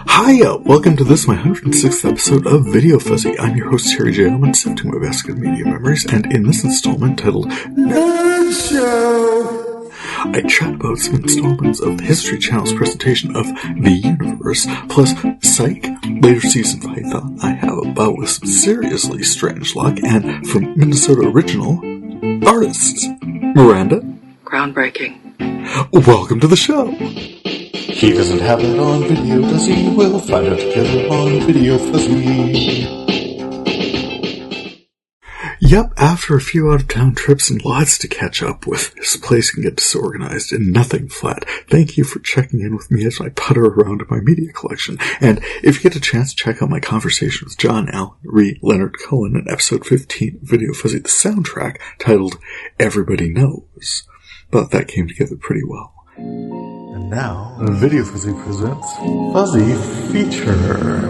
Hiya! Welcome to this, my 106th episode of VideoFuzzy. I'm your host, Terry J. Aman, sifting my basket of media memories, and in this installment titled Nerd Show, I chat about some installments of the History Channel's presentation of The Universe, plus Psych, later season Python I have about with some seriously strange luck, and from Minnesota Original, Artists. Miranda? Groundbreaking. Welcome to the show! He doesn't have it on video, does he? We'll find out together on VideoFuzzy. Yep, after a few out-of-town trips and lots to catch up with, this place can get disorganized and nothing flat. Thank you for checking in with me as I putter around in my media collection. And if you get a chance, check out my conversation with John, Alan, Rhea, Leonard Cohen in episode 15 of VideoFuzzy, the soundtrack, titled Everybody Knows. But that came together pretty well. And now, VideoFuzzy presents Fuzzy Feature.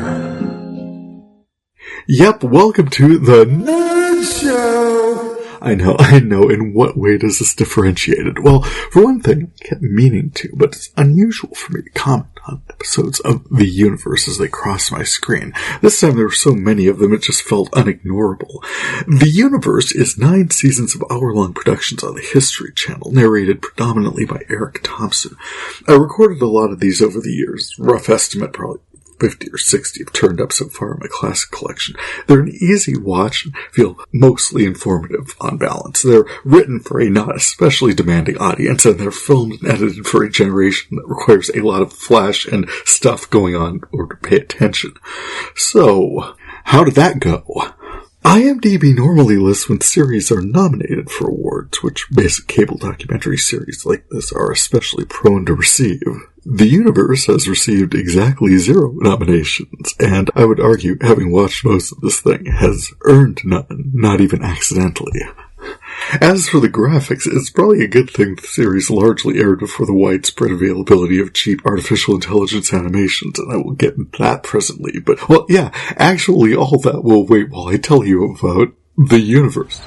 Yep, welcome to the Nerd Show! I know, in what way does this differentiate it? Well, for one thing, I kept meaning to, but it's unusual for me to comment on episodes of The Universe as they cross my screen. This time there were so many of them, it just felt unignorable. The Universe is 9 seasons of hour-long productions on the History Channel, narrated predominantly by Eric Thompson. I recorded a lot of these over the years, rough estimate probably 50 or 60 have turned up so far in my classic collection. They're an easy watch and feel mostly informative on balance. They're written for a not especially demanding audience, and they're filmed and edited for a generation that requires a lot of flash and stuff going on in order to pay attention. So, how did that go? IMDb normally lists when series are nominated for awards, which basic cable documentary series like this are especially prone to receive. The Universe has received exactly 0 nominations, and I would argue, having watched most of this thing, has earned none, not even accidentally. As for the graphics, it's probably a good thing the series largely aired before the widespread availability of cheap artificial intelligence animations, and I will get into that presently. But, well, yeah, actually all that will wait while I tell you about The Universe.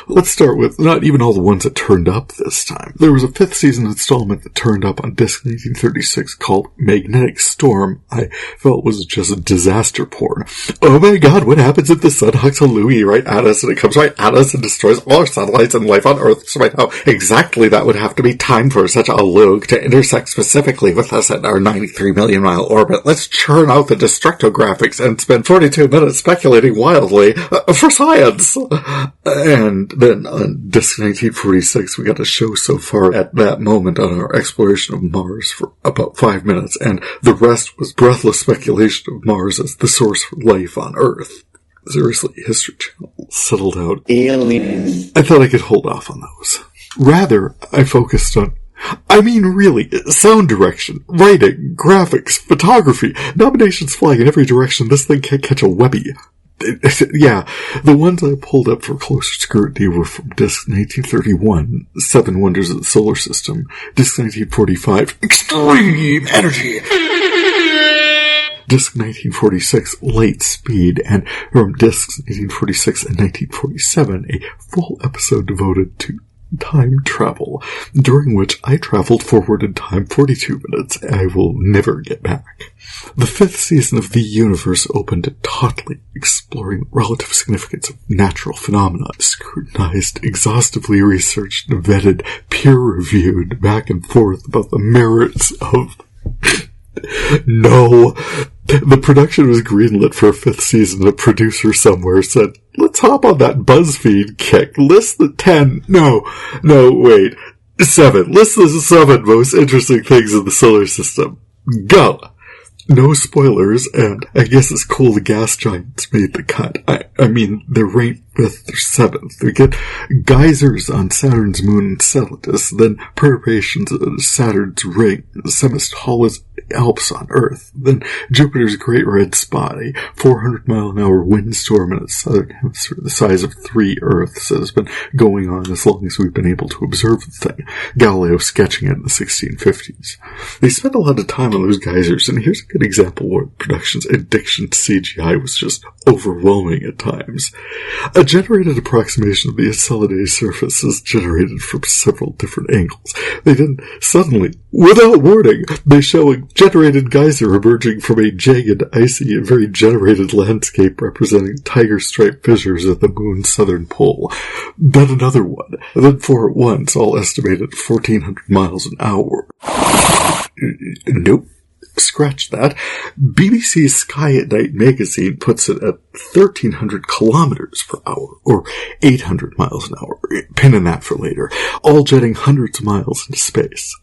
Let's start with not even all the ones that turned up this time. There was a 5th season installment that turned up on disc 1936 called Magnetic Storm. I felt was just a disaster porn. Oh my god, what happens if the sun hucks a Louie right at us and it comes right at us and destroys all our satellites and life on Earth right now? Exactly, that would have to be timed for such a lug to intersect specifically with us at our 93 million mile orbit. Let's churn out the destructographics and spend 42 minutes speculating wildly for science. And then on disc 1946, we got a show so far at that moment on our exploration of Mars for about 5 minutes, and the rest was breathless speculation of Mars as the source for life on Earth. Seriously, History Channel settled out. Aliens. I thought I could hold off on those. Rather, I focused on really, sound direction, writing, graphics, photography, nominations flying in every direction. This thing can't catch a Webby. Yeah, the ones I pulled up for closer scrutiny were from disc 1931, 7 Wonders of the Solar System, disc 1945, Extreme Energy, disc 1946, Light Speed, and from discs 1946 and 1947, a full episode devoted to time travel, during which I traveled forward in time 42 minutes I will never get back. The 5th season of The Universe opened tautly exploring the relative significance of natural phenomena, scrutinized, exhaustively researched, vetted, peer-reviewed, back and forth about the merits of... No. The production was greenlit for a 5th season. A producer somewhere said, let's hop on that BuzzFeed kick. List the 10. No, wait. 7. List the 7 most interesting things in the solar system. Go! No spoilers, and I guess it's cool the gas giants made the cut. I mean, they're ranked 5th or 7th. We get geysers on Saturn's moon Enceladus, then perturbations of Saturn's ring, Semestola's Alps on Earth, then Jupiter's Great Red Spot, a 400-mile-an-hour windstorm in its southern hemisphere the size of 3 Earths that has been going on as long as we've been able to observe the thing, Galileo sketching it in the 1650s. They spent a lot of time on those geysers, and here's a good example where the production's addiction to CGI was just overwhelming at times. A generated approximation of the Encelada's surface is generated from several different angles. They then suddenly, without warning, they show a generated geyser emerging from a jagged, icy, and very generated landscape representing tiger-striped fissures at the moon's southern pole. Then another one, and then four at once, all estimated 1,400 miles an hour. Nope. Scratch that. BBC's Sky at Night magazine puts it at 1,300 kilometers per hour, or 800 miles an hour. Pin in that for later. All jetting hundreds of miles into space.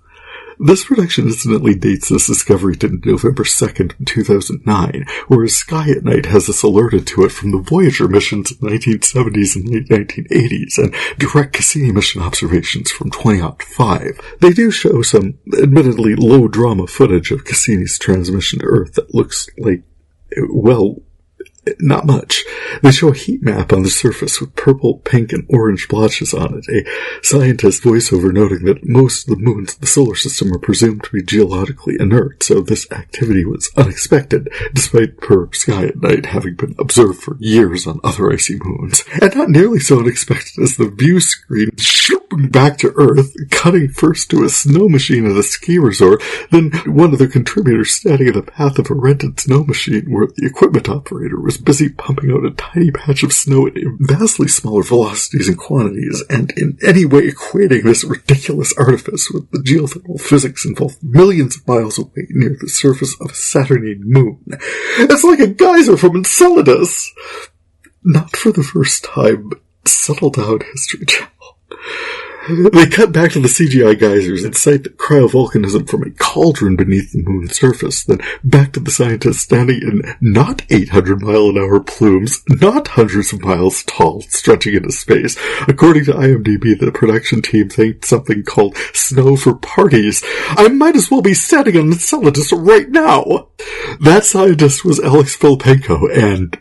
This production incidentally dates this discovery to November 2nd, 2009, whereas Sky at Night has us alerted to it from the Voyager missions in the 1970s and late 1980s, and direct Cassini mission observations from 2005. They do show some, admittedly low-drama footage of Cassini's transmission to Earth that looks like, well, not much. They show a heat map on the surface with purple, pink, and orange blotches on it, a scientist voiceover noting that most of the moons of the solar system are presumed to be geologically inert, so this activity was unexpected, despite per Sky at Night having been observed for years on other icy moons. And not nearly so unexpected as the view screen shooting back to Earth, cutting first to a snow machine at a ski resort, then one of the contributors standing in the path of a rented snow machine where the equipment operator was busy pumping out a tiny patch of snow at vastly smaller velocities and quantities, and in any way equating this ridiculous artifice with the geothermal physics involved millions of miles away near the surface of a Saturnine moon. It's like a geyser from Enceladus! Not for the first time, but settle down, History Channel. They cut back to the CGI geysers and cite cryovolcanism from a cauldron beneath the moon's surface, then back to the scientists standing in not 800-mile-an-hour plumes, not hundreds of miles tall, stretching into space. According to IMDb, the production team thanked something called snow for parties. I might as well be standing on Enceladus right now! That scientist was Alex Filipenko, and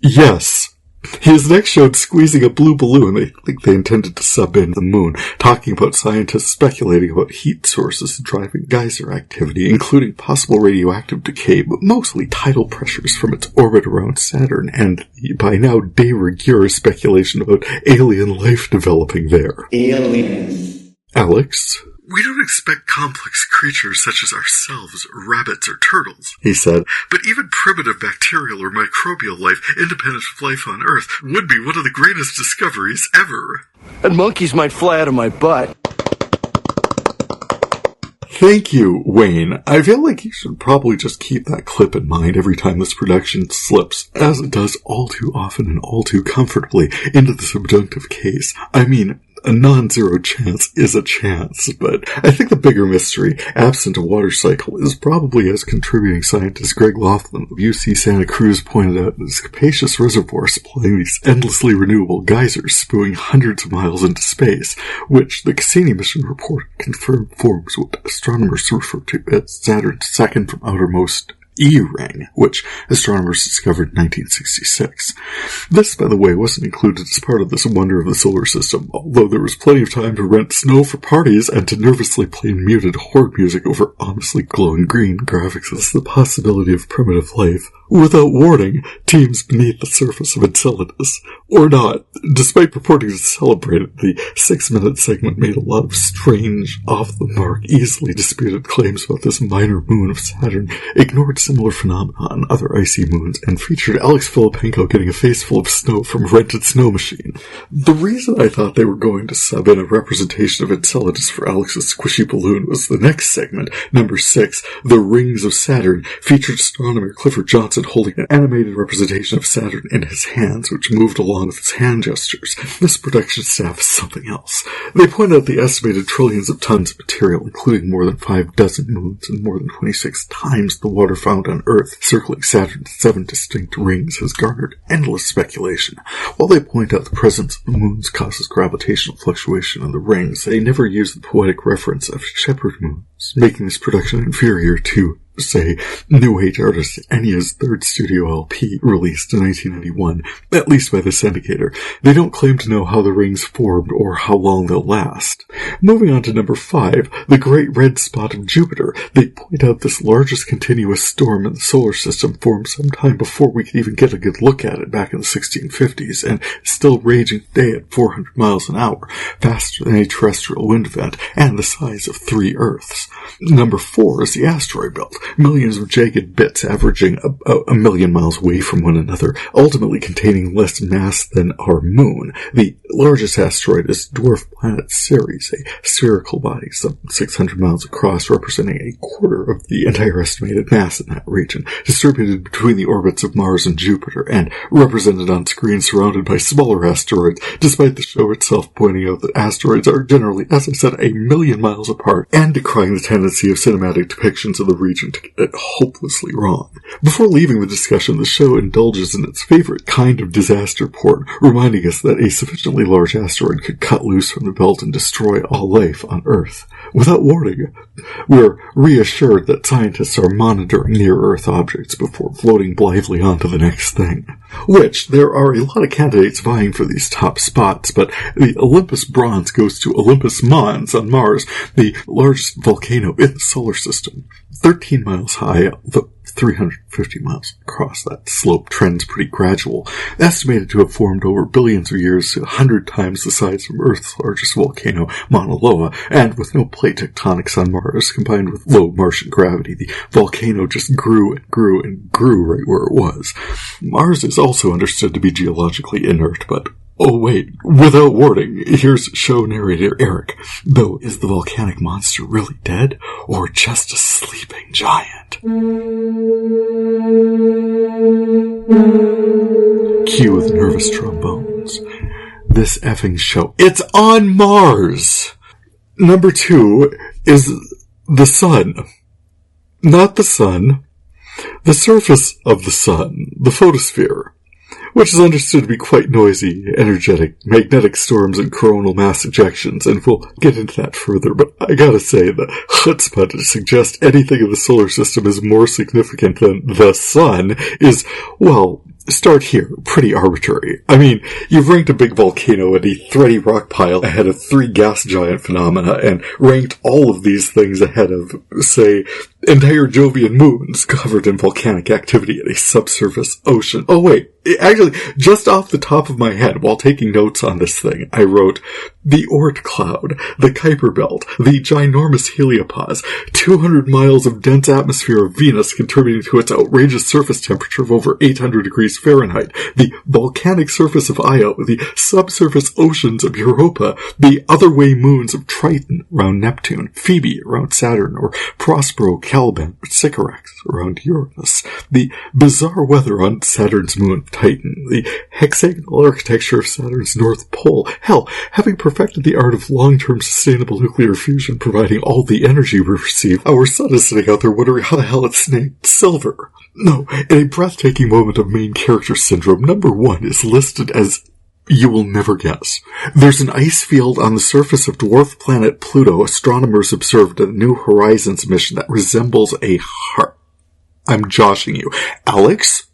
yes, he is next shown squeezing a blue balloon they think they intended to sub in the moon, talking about scientists speculating about heat sources driving geyser activity, including possible radioactive decay, but mostly tidal pressures from its orbit around Saturn, and the by now de rigueur speculation about alien life developing there. Aliens. Alex? We don't expect complex creatures such as ourselves, rabbits, or turtles, he said, but even primitive bacterial or microbial life independent of life on Earth would be one of the greatest discoveries ever. And monkeys might fly out of my butt. Thank you, Wayne. I feel like you should probably just keep that clip in mind every time this production slips, as it does all too often and all too comfortably, into the subjunctive case. I mean, a non-zero chance is a chance, but I think the bigger mystery, absent a water cycle, is probably, as contributing scientist Greg Laughlin of UC Santa Cruz pointed out, this capacious reservoir supplying these endlessly renewable geysers spewing hundreds of miles into space, which the Cassini mission report confirmed forms what astronomers refer to as Saturn's second from outermost E-ring, which astronomers discovered in 1966. This, by the way, wasn't included as part of this wonder of the solar system, although there was plenty of time to rent snow for parties and to nervously play muted horde music over ominously glowing green graphics as the possibility of primitive life. Without warning, teams beneath the surface of Enceladus, or not, despite purporting to celebrate it, the 6-minute segment made a lot of strange, off-the-mark, easily disputed claims about this minor moon of Saturn, ignored similar phenomena on other icy moons, and featured Alex Filipenko getting a face full of snow from a rented snow machine. The reason I thought they were going to sub in a representation of Enceladus for Alex's squishy balloon was the next segment, number 6, The Rings of Saturn, featured astronomer Clifford Johnson holding an animated representation of Saturn in his hands, which moved along with his hand gestures. This production staff is something else. They point out the estimated trillions of tons of material, including more than 5 dozen moons and more than 26 times the water found on Earth, circling Saturn's 7 distinct rings, has garnered endless speculation. While they point out the presence of the moons causes gravitational fluctuation in the rings, they never use the poetic reference of shepherd moons, making this production inferior to, say, New Age artist Enya's third studio LP, released in 1991, at least by this indicator. They don't claim to know how the rings formed or how long they'll last. Moving on to number 5, the Great Red Spot of Jupiter. They point out this largest continuous storm in the solar system formed sometime before we could even get a good look at it back in the 1650s, and still raging today at 400 miles an hour, faster than a terrestrial wind event, and the size of 3 Earths. Number 4 is the asteroid belt. Millions of jagged bits averaging a million miles away from one another, ultimately containing less mass than our moon. The largest asteroid is dwarf planet Ceres, a spherical body some 600 miles across, representing a quarter of the entire estimated mass in that region, distributed between the orbits of Mars and Jupiter, and represented on screen surrounded by smaller asteroids, despite the show itself pointing out that asteroids are generally, as I said, a million miles apart, and decrying the tendency of cinematic depictions of the region to get it hopelessly wrong. Before leaving the discussion, the show indulges in its favorite kind of disaster porn, reminding us that a sufficiently large asteroid could cut loose from the belt and destroy all life on Earth. Without warning, we're reassured that scientists are monitoring near-Earth objects before floating blithely on to the next thing. Which, there are a lot of candidates vying for these top spots, but the Olympus Bronze goes to Olympus Mons on Mars, the largest volcano in the solar system. 13 miles high, 350 miles across. That slope trends pretty gradual. Estimated to have formed over billions of years, 100 times the size of Earth's largest volcano, Mauna Loa, and with no plate tectonics on Mars, combined with low Martian gravity, the volcano just grew and grew and grew right where it was. Mars is also understood to be geologically inert, but oh wait, without warning, here's show narrator Eric. Though, is the volcanic monster really dead, or just a sleeping giant? Cue with nervous trombones. This effing show. It's on Mars! Number 2 is the sun. Not the sun. The surface of the sun, the photosphere, which is understood to be quite noisy, energetic, magnetic storms and coronal mass ejections, and we'll get into that further, but I gotta say, the chutzpah to suggest anything in the solar system is more significant than the sun is, well, start here, pretty arbitrary. I mean, you've ranked a big volcano and a thready rock pile ahead of 3 gas giant phenomena, and ranked all of these things ahead of, say, entire Jovian moons covered in volcanic activity in a subsurface ocean. Oh wait, actually, just off the top of my head, while taking notes on this thing, I wrote, the Oort cloud, the Kuiper belt, the ginormous heliopause, 200 miles of dense atmosphere of Venus contributing to its outrageous surface temperature of over 800 degrees Fahrenheit, the volcanic surface of Io, the subsurface oceans of Europa, the other way moons of Triton around Neptune, Phoebe around Saturn, or Prospero, Caliban, or Sycorax around Uranus, the bizarre weather on Saturn's moon Titan, the hexagonal architecture of Saturn's North Pole, hell, having perfected the art of long-term sustainable nuclear fusion providing all the energy we receive, our sun is sitting out there wondering how the hell it's named silver. No, in a breathtaking moment of main character syndrome, number 1 is listed as you will never guess. There's an ice field on the surface of dwarf planet Pluto astronomers observed in the New Horizons mission that resembles a heart. I'm joshing you. Alex?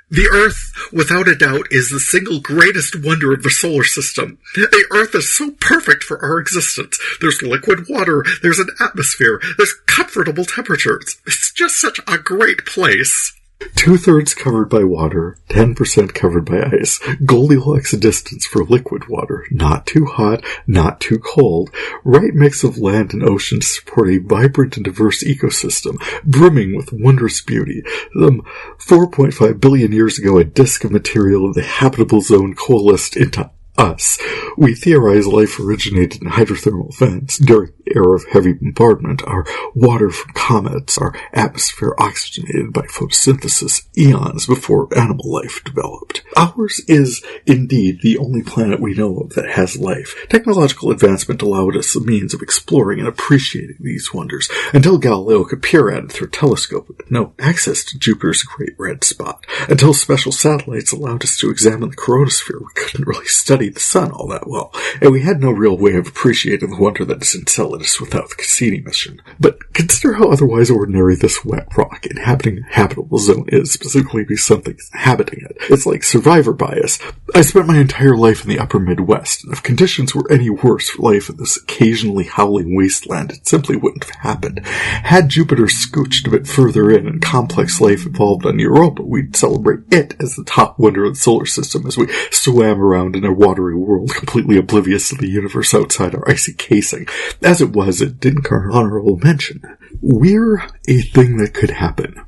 The Earth, without a doubt, is the single greatest wonder of the solar system. The Earth is so perfect for our existence. There's liquid water, there's an atmosphere, there's comfortable temperatures. It's just such a great place. 2/3 covered by water, 10% covered by ice. Goldilocks distance for liquid water. Not too hot, not too cold. Right mix of land and ocean to support a vibrant and diverse ecosystem, brimming with wondrous beauty. 4.5 billion years ago, a disk of material in the habitable zone coalesced into us. We theorize life originated in hydrothermal vents during the era of heavy bombardment, our water from comets, our atmosphere oxygenated by photosynthesis eons before animal life developed. Ours is indeed the only planet we know of that has life. Technological advancement allowed us the means of exploring and appreciating these wonders, until Galileo could peer at it through a telescope with no access to Jupiter's Great Red Spot. Until special satellites allowed us to examine the chronosphere, we couldn't really study the sun all that well, and we had no real way of appreciating the wonder that is Enceladus Atlantis without the Cassini mission. But consider how otherwise ordinary this wet rock inhabiting a habitable zone is, specifically because something's inhabiting it. It's like survivor bias. I spent my entire life in the upper Midwest, and if conditions were any worse for life in this occasionally howling wasteland, it simply wouldn't have happened. Had Jupiter scooched a bit further in and complex life evolved on Europa, we'd celebrate it as the top wonder of the solar system as we swam around in a watery world completely oblivious to the universe outside our icy casing. As it was, it didn't garner honorable mention. We're a thing that could happen.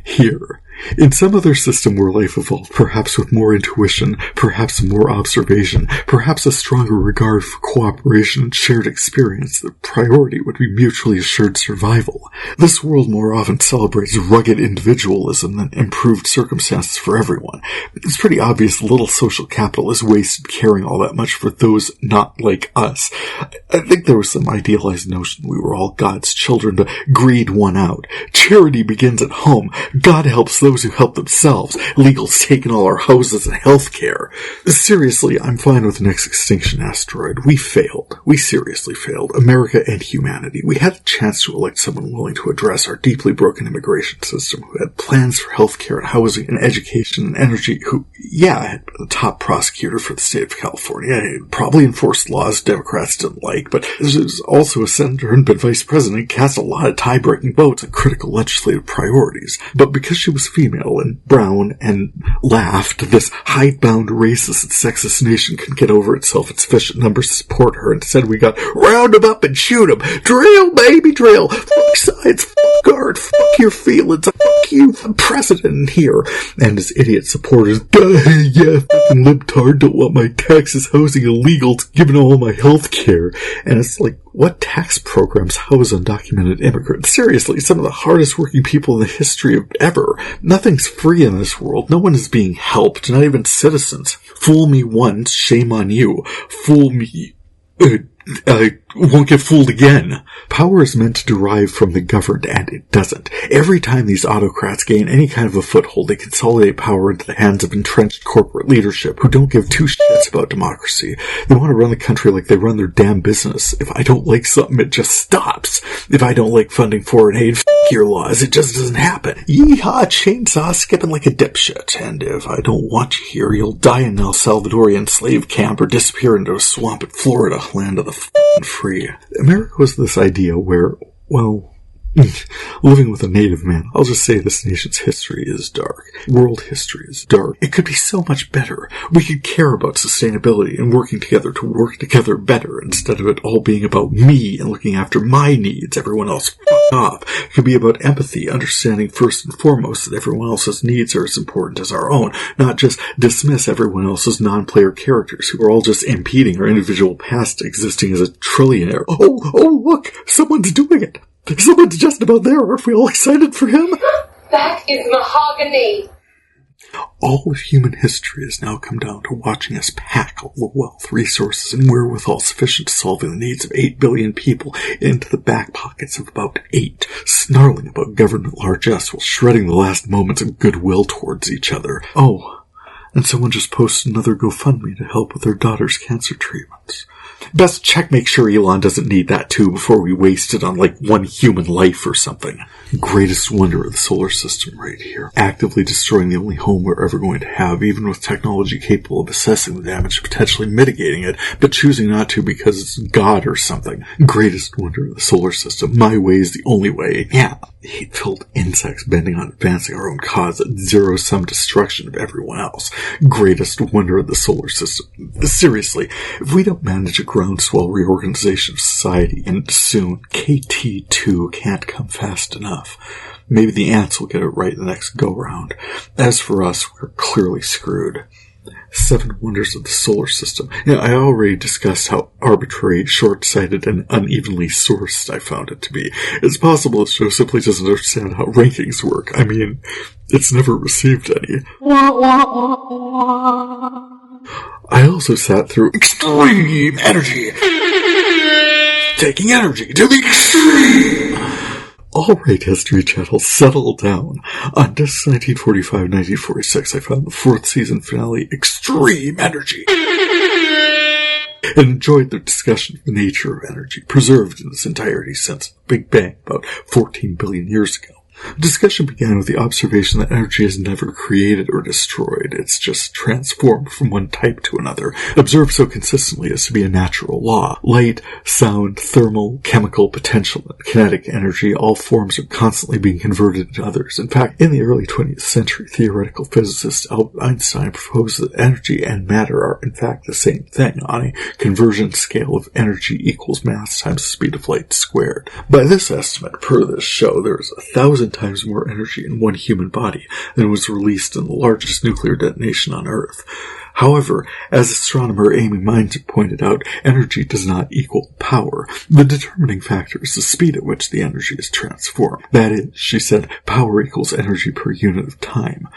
Here. In some other system where life evolved, perhaps with more intuition, perhaps more observation, perhaps a stronger regard for cooperation and shared experience, the priority would be mutually assured survival. This world more often celebrates rugged individualism than improved circumstances for everyone. It's pretty obvious the little social capital is wasted caring all that much for those not like us. I think there was some idealized notion we were all God's children, but greed won out. Charity begins at home. God helps those who help themselves. Legal's taken all our houses and health care. Seriously, I'm fine with the next extinction asteroid. We failed. We seriously failed. America and humanity. We had a chance to elect someone willing to address our deeply broken immigration system, who had plans for health care and housing and education and energy, who, had been the top prosecutor for the state of California, and probably enforced laws Democrats didn't like, but was also a senator and been vice president, cast a lot of tie-breaking votes on critical legislative priorities. But because she was female and brown and laughed, this hidebound racist and sexist nation couldn't get over itself in sufficient numbers to support her. Instead, we got round 'em up and shoot 'em. Drill, baby, drill. Fuck science, fuck art, fuck your feelings, fuck you, president here. And his idiot supporters, fucking libtard, don't want my taxes, housing, illegals, giving all my health care. And it's like, what tax programs house undocumented immigrants? Seriously, some of the hardest working people in the history of ever. Nothing's free in this world. No one is being helped, not even citizens. Fool me once, shame on you. Fool me, I won't get fooled again. Power is meant to derive from the governed, and it doesn't. Every time these autocrats gain any kind of a foothold, they consolidate power into the hands of entrenched corporate leadership who don't give two shits about democracy. They want to run the country like they run their damn business. If I don't like something, it just stops. If I don't like funding foreign aid, f*** your laws, it just doesn't happen. Yeehaw, chainsaw, skipping like a dipshit. And if I don't want you here, you'll die in El Salvadorian slave camp or disappear into a swamp in Florida, land of the f***ing free. America was this idea where, living with a native man, I'll just say this nation's history is dark. World history is dark. It could be so much better. We could care about sustainability and working together to work together better instead of it all being about me and looking after my needs. Everyone else fuck off. It could be about empathy, understanding first and foremost that everyone else's needs are as important as our own, not just dismiss everyone else's non-player characters who are all just impeding our individual past existing as a trillionaire. Oh, look, someone's doing it. Someone's just about there. Aren't we all excited for him? That is mahogany. All of human history has now come down to watching us pack all the wealth, resources, and wherewithal sufficient to solving the needs of 8 billion people into the back pockets of about 8, snarling about government largesse while shredding the last moments of goodwill towards each other. Oh, and someone just posted another GoFundMe to help with their daughter's cancer treatments. Best check make sure Elon doesn't need that too before we waste it on like one human life or something. Greatest wonder of the solar system right here. Actively destroying the only home we're ever going to have, even with technology capable of assessing the damage and potentially mitigating it, but choosing not to because it's God or something. Greatest wonder of the solar system. My way is the only way. Yeah, hate-filled insects bending on advancing our own cause at zero-sum destruction of everyone else. Greatest wonder of the solar system. Seriously, if we don't manage a groundswell reorganization of society, and soon, KT2 can't come fast enough. Maybe the ants will get it right the next go-round. As for us, we're clearly screwed. 7 wonders of the solar system. I already discussed how arbitrary, short-sighted, and unevenly sourced I found it to be. It's possible the show simply doesn't understand how rankings work. I mean, it's never received any. I also sat through extreme energy. Taking energy to the extreme. All right, History Channel, settle down. On discs 1945-1946, I found the 4th season finale, Extreme Energy. and enjoyed their discussion of the nature of energy, preserved in its entirety since the Big Bang about 14 billion years ago. The discussion began with the observation that energy is never created or destroyed. It's just transformed from one type to another, observed so consistently as to be a natural law. Light, sound, thermal, chemical, potential, and kinetic energy, all forms are constantly being converted into others. In fact, in the early 20th century, theoretical physicist Albert Einstein proposed that energy and matter are in fact the same thing on a conversion scale of energy equals mass times the speed of light squared. By this estimate, per this show, there is 1,000 times more energy in one human body than was released in the largest nuclear detonation on Earth. However, as astronomer Amy Mines pointed out, energy does not equal power. The determining factor is the speed at which the energy is transformed. That is, she said, power equals energy per unit of time.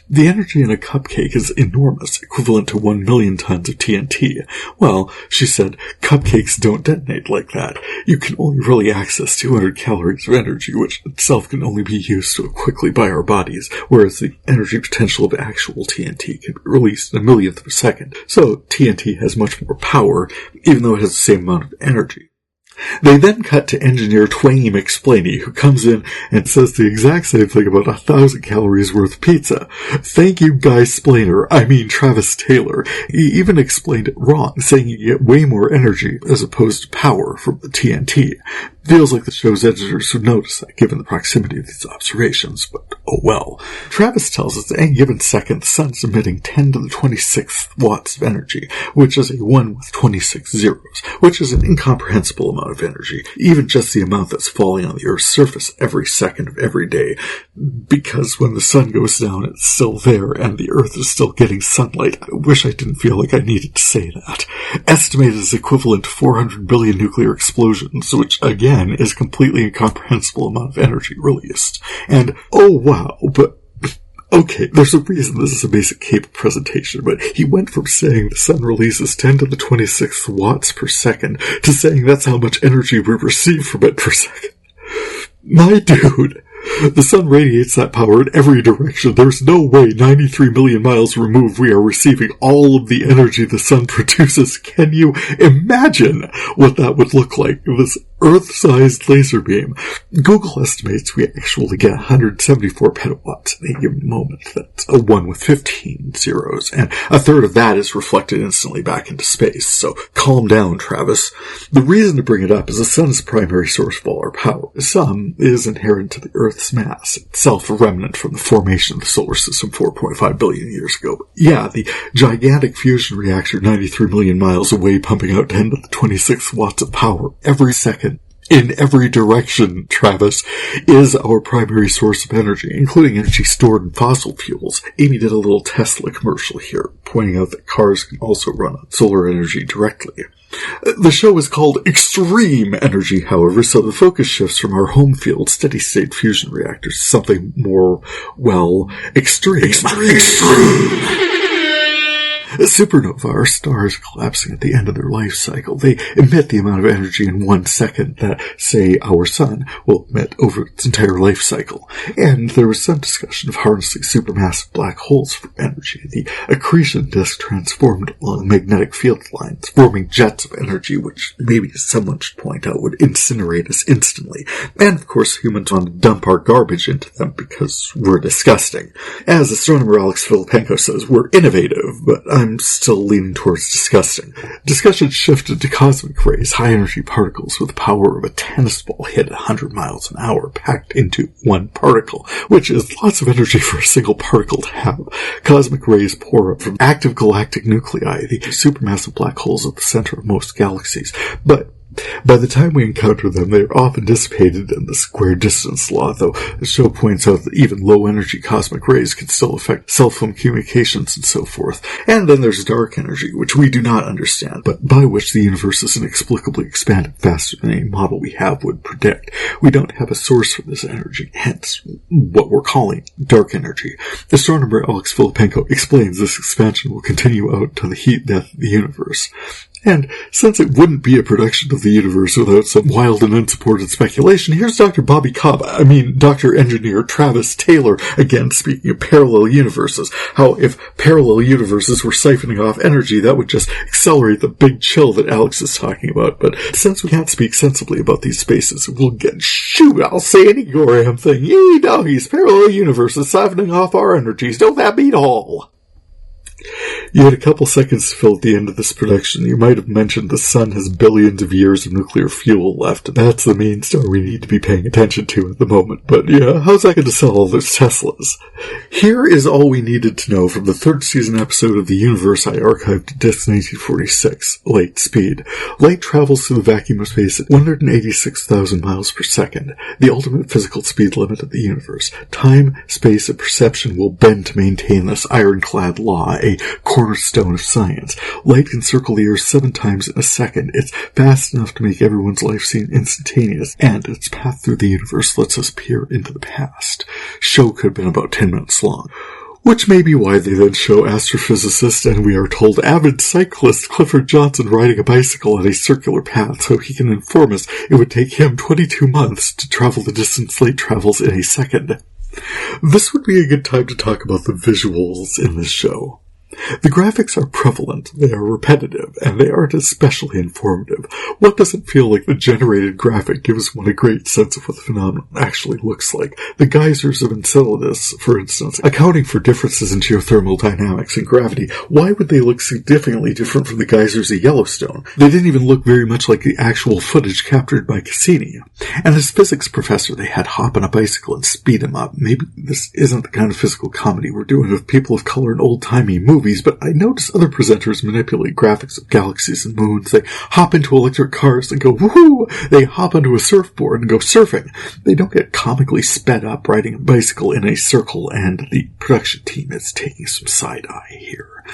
The energy in a cupcake is enormous, equivalent to 1 million tons of TNT. Well, she said, cupcakes don't detonate like that. You can only really access 200 calories of energy, which itself can only be used so quickly by our bodies, whereas the energy potential of actual TNT can be released in a millionth of a second. So TNT has much more power, even though it has the same amount of energy. They then cut to engineer Twangy McSplainy, who comes in and says the exact same thing about 1,000 calories worth of pizza. Thank you, Guy Splainer. I mean Travis Taylor. He even explained it wrong, saying you get way more energy as opposed to power from the TNT. Feels like the show's editors would notice that given the proximity of these observations, but oh well. Travis tells us that any given second the sun's emitting 10 to the 26th watts of energy, which is a 1 with 26 zeros, which is an incomprehensible amount of energy, even just the amount that's falling on the Earth's surface every second of every day, because when the sun goes down it's still there and the Earth is still getting sunlight. I wish I didn't feel like I needed to say that. Estimated as equivalent to 400 billion nuclear explosions, which again is completely incomprehensible amount of energy released. And oh wow, but okay, there's a reason this is a basic cable presentation, but he went from saying the sun releases 10 to the 26th watts per second to saying that's how much energy we receive from it per second. My dude, the sun radiates that power in every direction. There's no way 93 million miles removed we are receiving all of the energy the sun produces. Can you imagine what that would look like? This Earth-sized laser beam. Google estimates we actually get 174 petawatts in a given moment. That's a 1 with 15 zeros, and a third of that is reflected instantly back into space. So calm down, Travis. The reason to bring it up is the sun's primary source of all our power. Some is inherent to the Earth's mass, itself a remnant from the formation of the solar system 4.5 billion years ago. But yeah, the gigantic fusion reactor 93 million miles away pumping out 10 to the 26 watts of power every second in every direction, Travis, is our primary source of energy, including energy stored in fossil fuels. Amy did a little Tesla commercial here, pointing out that cars can also run on solar energy directly. The show is called Extreme Energy, however, so the focus shifts from our home field steady-state fusion reactors to something more, well, extreme. Extreme! Supernovae are stars collapsing at the end of their life cycle. They emit the amount of energy in 1 second that, say, our sun will emit over its entire life cycle. And there was some discussion of harnessing supermassive black holes for energy. The accretion disk transformed along magnetic field lines, forming jets of energy, which maybe someone should point out would incinerate us instantly. And, of course, humans want to dump our garbage into them because we're disgusting. As astronomer Alex Filipenko says, we're innovative, but I'm still leaning towards disgusting. Discussion shifted to cosmic rays, high-energy particles with the power of a tennis ball hit at 100 miles an hour, packed into one particle, which is lots of energy for a single particle to have. Cosmic rays pour up from active galactic nuclei, the supermassive black holes at the center of most galaxies, but by the time we encounter them, they are often dissipated in the square distance law, though the show points out that even low-energy cosmic rays can still affect cell phone communications and so forth. And then there's dark energy, which we do not understand, but by which the universe is inexplicably expanded faster than any model we have would predict. We don't have a source for this energy, hence what we're calling dark energy. Astronomer Alex Filipenko explains this expansion will continue out to the heat death of the universe. And since it wouldn't be a production of the universe without some wild and unsupported speculation, here's Dr. Dr. Engineer Travis Taylor, again speaking of parallel universes, how if parallel universes were siphoning off energy, that would just accelerate the big chill that Alex is talking about. But since we can't speak sensibly about these spaces, we'll get, I'll say any goddamn thing. Yee doggies, parallel universes siphoning off our energies, don't that beat all? You had a couple seconds to fill at the end of this production. You might have mentioned the sun has billions of years of nuclear fuel left, and that's the main star we need to be paying attention to at the moment. But yeah, how's that going to sell all those Teslas? Here is all we needed to know from the third season episode of the universe I archived to disc 1946, Light Speed. Light travels through the vacuum of space at 186,000 miles per second, the ultimate physical speed limit of the universe. Time, space, and perception will bend to maintain this ironclad law, a cornerstone of science. Light can circle the Earth 7 times in a second. It's fast enough to make everyone's life seem instantaneous, and its path through the universe lets us peer into the past. Show could have been about 10 minutes long. Which may be why they then show astrophysicist and, we are told, avid cyclist Clifford Johnson riding a bicycle on a circular path so he can inform us it would take him 22 months to travel the distance light travels in a second. This would be a good time to talk about the visuals in this show. The graphics are prevalent, they are repetitive, and they aren't especially informative. What doesn't feel like the generated graphic gives one a great sense of what the phenomenon actually looks like. The geysers of Enceladus, for instance, accounting for differences in geothermal dynamics and gravity, why would they look significantly different from the geysers of Yellowstone? They didn't even look very much like the actual footage captured by Cassini. And as physics professor, they had hop on a bicycle and speed him up. Maybe this isn't the kind of physical comedy we're doing with people of color in old-timey movies, but I notice other presenters manipulate graphics of galaxies and moons. They hop into electric cars and go woohoo! They hop onto a surfboard and go surfing. They don't get comically sped up riding a bicycle in a circle, and the production team is taking some side-eye here.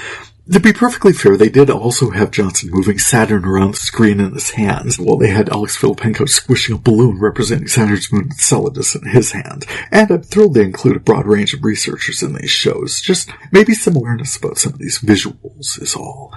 To be perfectly fair, they did also have Johnson moving Saturn around the screen in his hands, while they had Alex Filipenko squishing a balloon representing Saturn's moon Enceladus in his hand. And I'm thrilled they include a broad range of researchers in these shows. Just maybe some awareness about some of these visuals is all.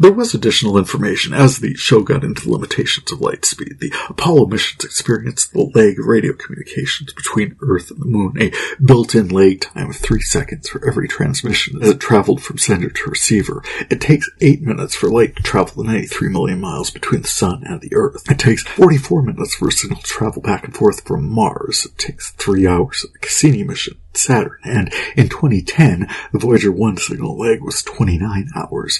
There was additional information as the show got into the limitations of light speed. The Apollo missions experienced the lag of radio communications between Earth and the Moon, a built-in lag time of 3 seconds for every transmission as it traveled from sender to receiver. It takes 8 minutes for light to travel the 93 million miles between the Sun and the Earth. It takes 44 minutes for a signal to travel back and forth from Mars. It takes 3 hours of the Cassini mission Saturn, and in 2010, the Voyager 1 signal lag was 29 hours.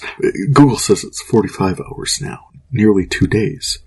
Google says it's 45 hours now, nearly 2 days.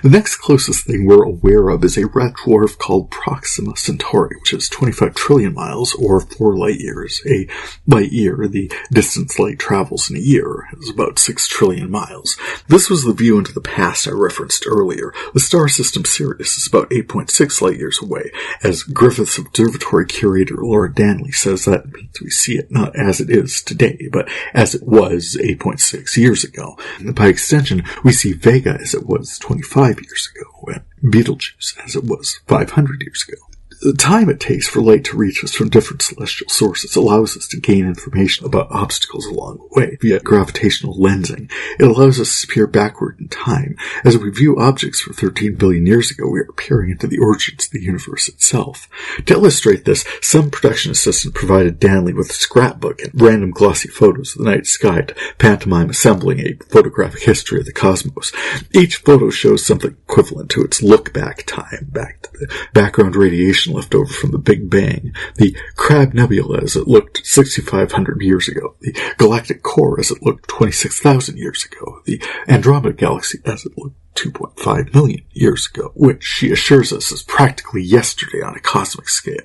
The next closest thing we're aware of is a red dwarf called Proxima Centauri, which is 25 trillion miles, or 4 light years. A light year, the distance light travels in a year, is about 6 trillion miles. This was the view into the past I referenced earlier. The star system Sirius is about 8.6 light years away. As Griffith's Observatory curator Laura Danley says, that means we see it not as it is today, but as it was 8.6 years ago. And by extension, we see Vega as it was 25 years ago, and Betelgeuse as it was 500 years ago. The time it takes for light to reach us from different celestial sources allows us to gain information about obstacles along the way via gravitational lensing. It allows us to peer backward in time. As we view objects from 13 billion years ago, we are peering into the origins of the universe itself. To illustrate this, some production assistant provided Danley with a scrapbook and random glossy photos of the night sky to pantomime assembling a photographic history of the cosmos. Each photo shows something equivalent to its look-back time, back to the background radiation left over from the Big Bang, the Crab Nebula as it looked 6,500 years ago, the galactic core as it looked 26,000 years ago, the Andromeda Galaxy as it looked 2.5 million years ago, which she assures us is practically yesterday on a cosmic scale.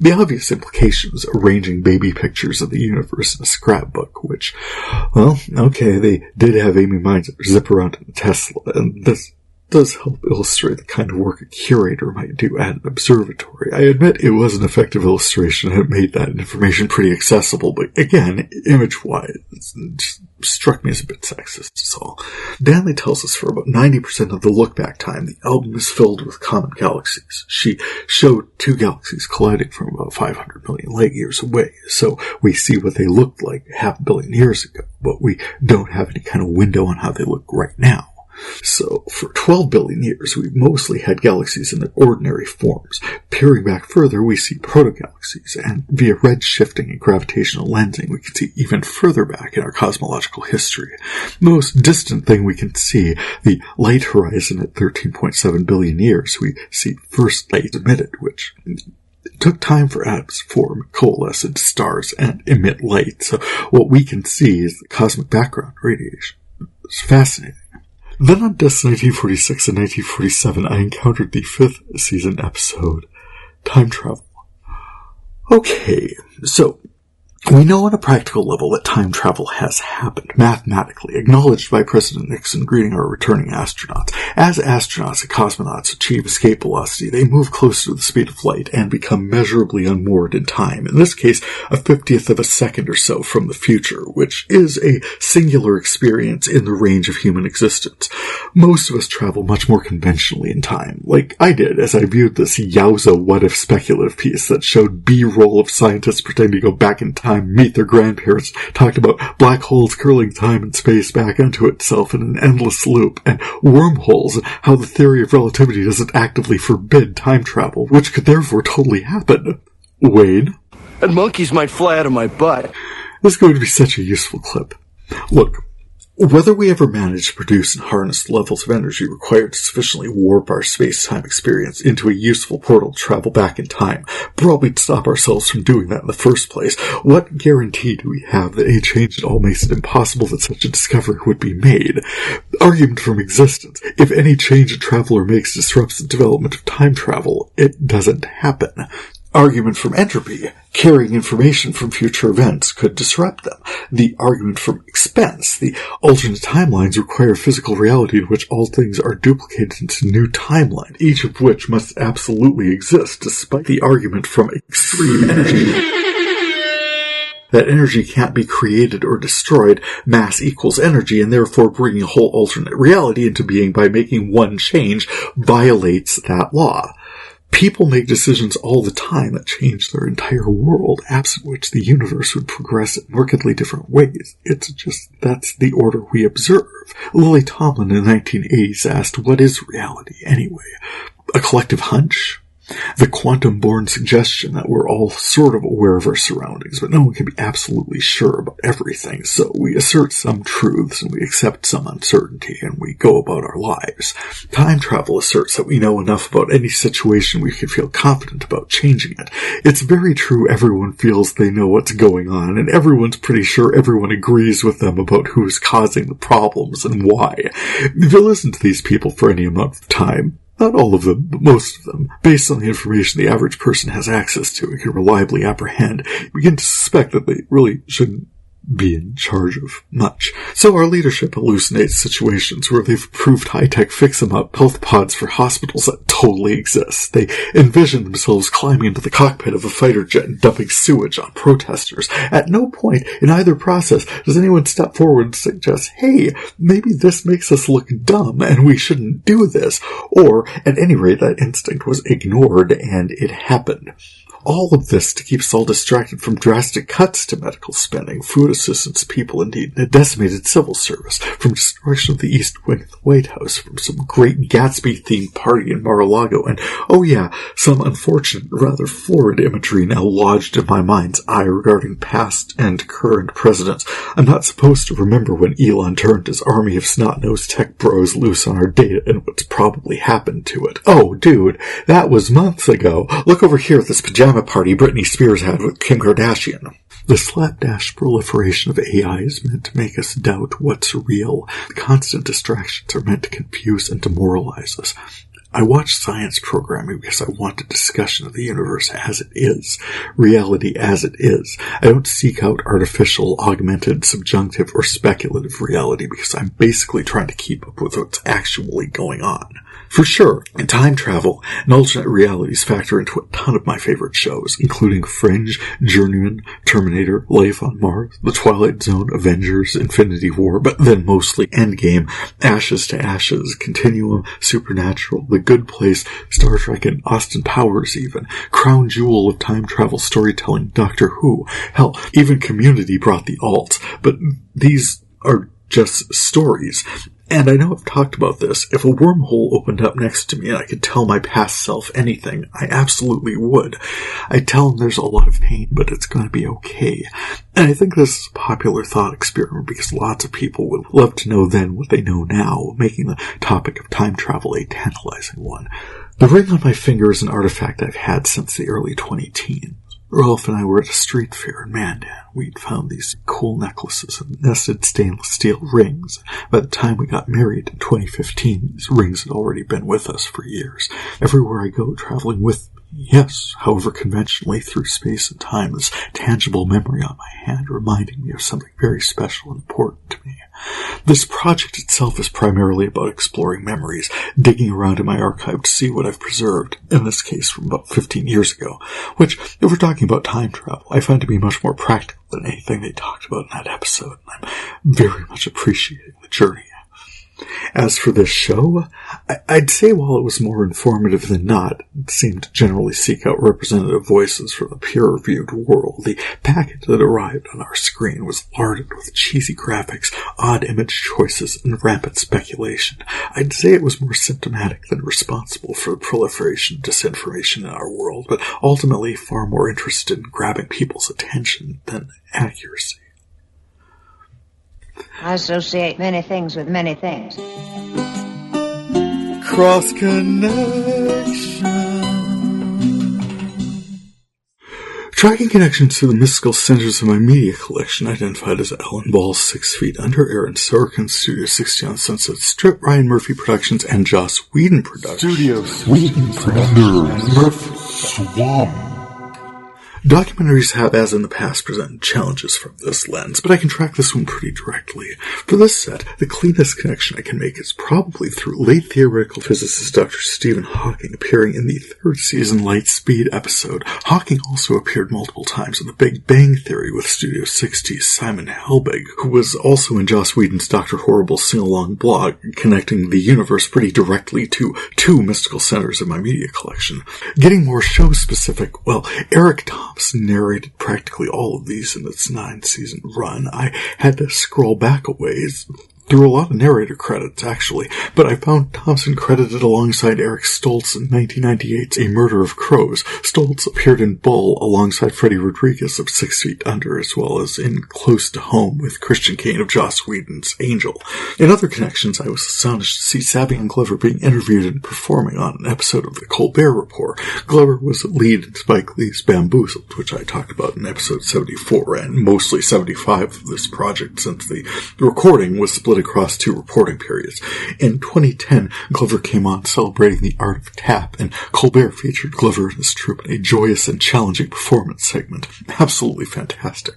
The obvious implication was arranging baby pictures of the universe in a scrapbook, which, well, okay, they did have Amy Mines zip around in a Tesla, and this does help illustrate the kind of work a curator might do at an observatory. I admit it was an effective illustration and it made that information pretty accessible, but again, image-wise, it just struck me as a bit sexist, is all. Danley tells us for about 90% of the look-back time, the album is filled with common galaxies. She showed two galaxies colliding from about 500 million light-years away, so we see what they looked like 500 million years ago, but we don't have any kind of window on how they look right now. So, for 12 billion years, we've mostly had galaxies in their ordinary forms. Peering back further, we see proto-galaxies, and via redshifting and gravitational lensing, we can see even further back in our cosmological history. The most distant thing we can see, the light horizon at 13.7 billion years, we see first light emitted, which it took time for atoms to form, coalesce into stars, and emit light, so what we can see is the cosmic background radiation. It's fascinating. Then on discs 1946 and 1947, I encountered the 5th season episode, Time Travel. Okay, so we know on a practical level that time travel has happened, mathematically, acknowledged by President Nixon greeting our returning astronauts. As astronauts and cosmonauts achieve escape velocity, they move closer to the speed of light and become measurably unmoored in time, in this case, a 50th of a second or so from the future, which is a singular experience in the range of human existence. Most of us travel much more conventionally in time, like I did as I viewed this yowza what-if speculative piece that showed B-roll of scientists pretending to go back in time, meet their grandparents, talked about black holes curling time and space back onto itself in an endless loop, and wormholes, and how the theory of relativity doesn't actively forbid time travel, which could therefore totally happen. Wade? And monkeys might fly out of my butt. This is going to be such a useful clip. Look, whether we ever manage to produce and harness the levels of energy required to sufficiently warp our space-time experience into a useful portal to travel back in time, probably to stop ourselves from doing that in the first place, what guarantee do we have that a change at all makes it impossible that such a discovery would be made? Argument from existence. If any change a traveler makes disrupts the development of time travel, it doesn't happen. Argument from entropy. Carrying information from future events could disrupt them. The argument from expense. The alternate timelines require physical reality in which all things are duplicated into new timeline, each of which must absolutely exist, despite the argument from extreme energy. That energy can't be created or destroyed, mass equals energy, and therefore bringing a whole alternate reality into being by making one change violates that law. People make decisions all the time that change their entire world, absent which the universe would progress in markedly different ways. It's just, that's the order we observe. Lily Tomlin in the 1980s asked, what is reality anyway? A collective hunch? The quantum-born suggestion that we're all sort of aware of our surroundings, but no one can be absolutely sure about everything, so we assert some truths and we accept some uncertainty and we go about our lives. Time travel asserts that we know enough about any situation we can feel confident about changing it. It's very true everyone feels they know what's going on, and everyone's pretty sure everyone agrees with them about who's causing the problems and why. If you listen to these people for any amount of time, not all of them, but most of them, based on the information the average person has access to and can reliably apprehend, begin to suspect that they really shouldn't be in charge of much. So our leadership hallucinates situations where they've approved high-tech fix-em-up health pods for hospitals that totally exist. They envision themselves climbing into the cockpit of a fighter jet and dumping sewage on protesters. At no point in either process does anyone step forward and suggest, hey, maybe this makes us look dumb and we shouldn't do this. Or, at any rate, that instinct was ignored and it happened. All of this to keep us all distracted from drastic cuts to medical spending, food assistance, people in need, and a decimated civil service, from destruction of the East Wing of the White House, from some great Gatsby-themed party in Mar-a-Lago, and, oh yeah, some unfortunate, rather florid imagery now lodged in my mind's eye regarding past and current presidents. I'm not supposed to remember when Elon turned his army of snot-nosed tech bros loose on our data and what's probably happened to it. Oh, dude, that was months ago. Look over here at this pajama party Britney Spears had with Kim Kardashian. The slapdash proliferation of AI is meant to make us doubt what's real. The constant distractions are meant to confuse and demoralize us. I watch science programming because I want a discussion of the universe as it is, reality as it is. I don't seek out artificial, augmented, subjunctive, or speculative reality because I'm basically trying to keep up with what's actually going on. For sure, in time travel and alternate realities factor into a ton of my favorite shows, including Fringe, Journeyman, Terminator, Life on Mars, The Twilight Zone, Avengers, Infinity War, but then mostly Endgame, Ashes to Ashes, Continuum, Supernatural, The Good Place, Star Trek, and Austin Powers even, crown jewel of time travel storytelling, Doctor Who. Hell, even Community brought the alts, but these are just stories. And I know I've talked about this. If a wormhole opened up next to me and I could tell my past self anything, I absolutely would. I'd tell him there's a lot of pain, but it's going to be okay. And I think this is a popular thought experiment because lots of people would love to know then what they know now, making the topic of time travel a tantalizing one. The ring on my finger is an artifact I've had since the early 2010s. Rolf and I were at a street fair in Mandan. We'd found these cool necklaces and nested stainless steel rings. By the time we got married in 2015, these rings had already been with us for years. Everywhere I go, traveling with me, yes, however conventionally through space and time, this tangible memory on my hand reminding me of something very special and important to me. This project itself is primarily about exploring memories, digging around in my archive to see what I've preserved, in this case from about 15 years ago, which, if we're talking about time travel, I find to be much more practical than anything they talked about in that episode, and I'm very much appreciating the journey. As for this show, I'd say while it was more informative than not, it seemed to generally seek out representative voices from the peer-reviewed world. The package that arrived on our screen was larded with cheesy graphics, odd image choices, and rampant speculation. I'd say it was more symptomatic than responsible for the proliferation of disinformation in our world, but ultimately far more interested in grabbing people's attention than accuracy. I associate many things with many things. Cross connection. Tracking connections to the mystical centers of my media collection identified as Ellen Ball's 6 Feet Under, Aaron Sorkin's Studio 60 on Sunset Strip, Ryan Murphy Productions, and Joss Whedon Productions. Studio Whedon Productions. Murphy Swam. Documentaries have, as in the past, presented challenges from this lens, but I can track this one pretty directly. For this set, the cleanest connection I can make is probably through late theoretical physicist Dr. Stephen Hawking appearing in the 3rd season Light Speed episode. Hawking also appeared multiple times in The Big Bang Theory with Studio 60's Simon Helbig, who was also in Joss Whedon's Dr. Horrible sing-along blog, connecting the universe pretty directly to 2 mystical centers in my media collection. Getting more show-specific, well, Eric Thompson narrated practically all of these in its 9-season run. I had to scroll back a ways through a lot of narrator credits, actually, but I found Thompson credited alongside Eric Stoltz in 1998's A Murder of Crows. Stoltz appeared in Bull alongside Freddie Rodriguez of 6 Feet Under, as well as in Close to Home with Christian Kane of Joss Whedon's Angel. In other connections, I was astonished to see Savion Glover being interviewed and performing on an episode of The Colbert Report. Glover was the lead in Spike Lee's Bamboozled, which I talked about in episode 74, and mostly 75 of this project, since the recording was split across 2 reporting periods. In 2010, Glover came on celebrating the art of tap, and Colbert featured Glover and his troupe in a joyous and challenging performance segment. Absolutely fantastic.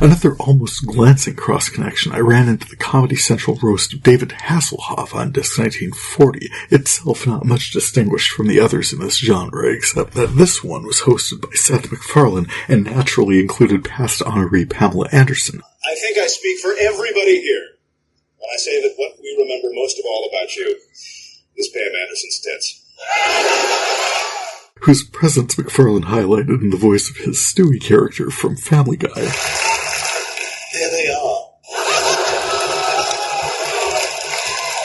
Another almost glancing cross-connection, I ran into the Comedy Central roast of David Hasselhoff on Disc 1940, itself not much distinguished from the others in this genre, except that this one was hosted by Seth MacFarlane and naturally included past honoree Pamela Anderson. I think I speak for everybody here when I say that what we remember most of all about you is Pam Anderson's tits. Whose presence MacFarlane highlighted in the voice of his Stewie character from Family Guy. There they are.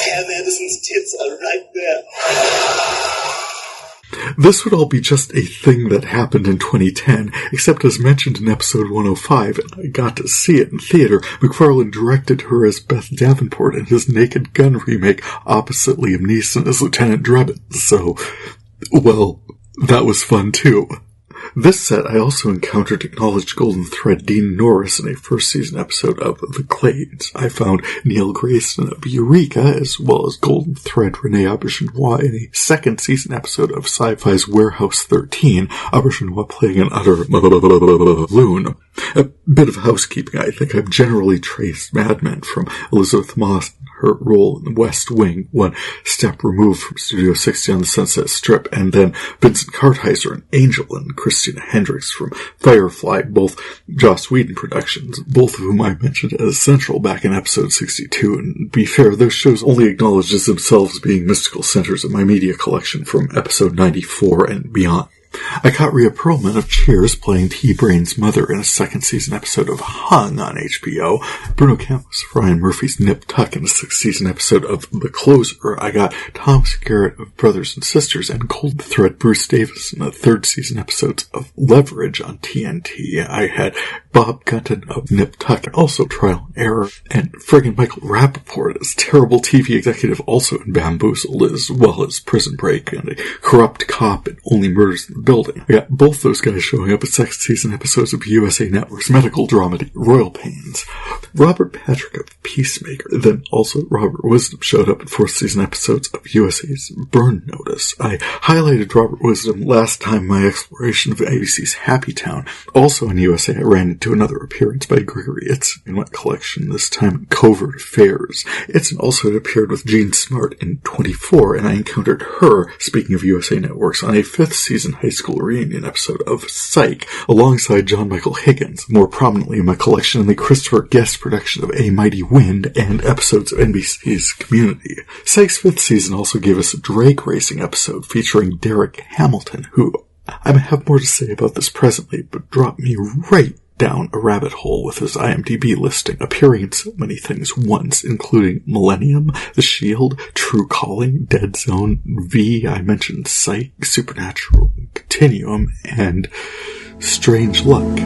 Pam Anderson's tits are right there. This would all be just a thing that happened in 2010, except as mentioned in episode 105, and I got to see it in theater, MacFarlane directed her as Beth Davenport in his Naked Gun remake opposite Liam Neeson as Lieutenant Drebin, so, well, that was fun too. This set, I also encountered acknowledged Golden Thread Dean Norris in a first season episode of The Glades. I found Neil Grayston of Eureka, as well as Golden Thread René Auberjonois in a second season episode of Sci-Fi's Warehouse 13, Auberjonois playing an utter loon. A bit of housekeeping. I think I've generally traced Mad Men from Elizabeth Moss and her role in The West Wing, one step removed from Studio 60 on the Sunset Strip, and then Vincent Kartheiser and Angel and Christina Hendricks from Firefly, both Joss Whedon productions, both of whom I mentioned as central back in episode 62, and to be fair, those shows only acknowledged as themselves being mystical centers of my media collection from episode 94 and beyond. I caught Rhea Perlman of Cheers playing T-Brain's mother in a second season episode of Hung on HBO, Bruno Campos of Ryan Murphy's Nip Tuck in a sixth season episode of The Closer. I got Tom Skerritt of Brothers and Sisters and Cold Thread Bruce Davis in the third season episodes of Leverage on TNT. I had Bob Gunton of Nip Tuck, also Trial and Error, and friggin' Michael Rappaport as terrible TV executive also in Bamboozled, as well as Prison Break and a corrupt cop in Only Murders in the Building. I got both those guys showing up in second season episodes of USA Network's medical dramedy Royal Pains. Robert Patrick of Peacemaker, then also Robert Wisdom showed up in fourth season episodes of USA's Burn Notice. I highlighted Robert Wisdom last time my exploration of ABC's Happy Town. Also in USA, I ran into another appearance by Gregory Itzen in my collection, this time in Covert Affairs. Itzen also had appeared with Jean Smart in 24, and I encountered her, speaking of USA Networks, on a fifth season high school reunion episode of Psych, alongside John Michael Higgins, more prominently in my collection in the Christopher Guest production of A Mighty Wind and episodes of NBC's Community. Psych's fifth season also gave us a drag racing episode featuring Derek Hamilton, who I may have more to say about this presently, but dropped me right down a rabbit hole with his IMDb listing, appearing in so many things once, including Millennium, The Shield, True Calling, Dead Zone, V, I mentioned Psych, Supernatural, Continuum, and Strange Luck.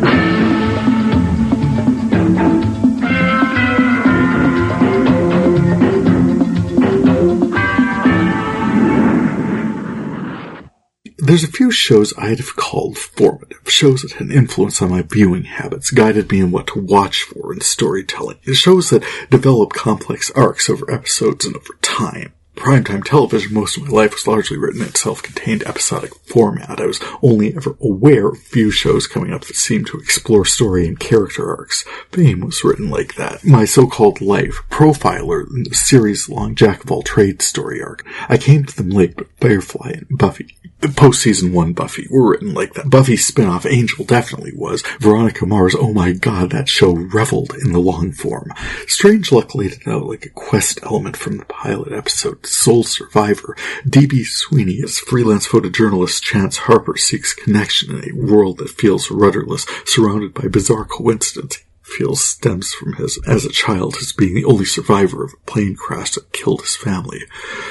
There's a few shows I'd have called formative, shows that had an influence on my viewing habits, guided me in what to watch for in storytelling, shows that develop complex arcs over episodes and over time. Primetime television most of my life was largely written in self-contained episodic format. I was only ever aware of few shows coming up that seemed to explore story and character arcs. Fame was written like that. My so-called life, Profiler, the series-long jack-of-all-trades story arc. I came to them late, but Firefly and Buffy, the post-season 1 Buffy, were written like that. Buffy's spin-off Angel definitely was. Veronica Mars, oh my god, that show reveled in the long form. Strange Luck laid it out like a quest element from the pilot episode Soul Survivor. D.B. Sweeney as freelance photojournalist Chance Harper seeks connection in a world that feels rudderless, surrounded by bizarre coincidence. Feels stems from his, as a child, his being the only survivor of a plane crash that killed his family.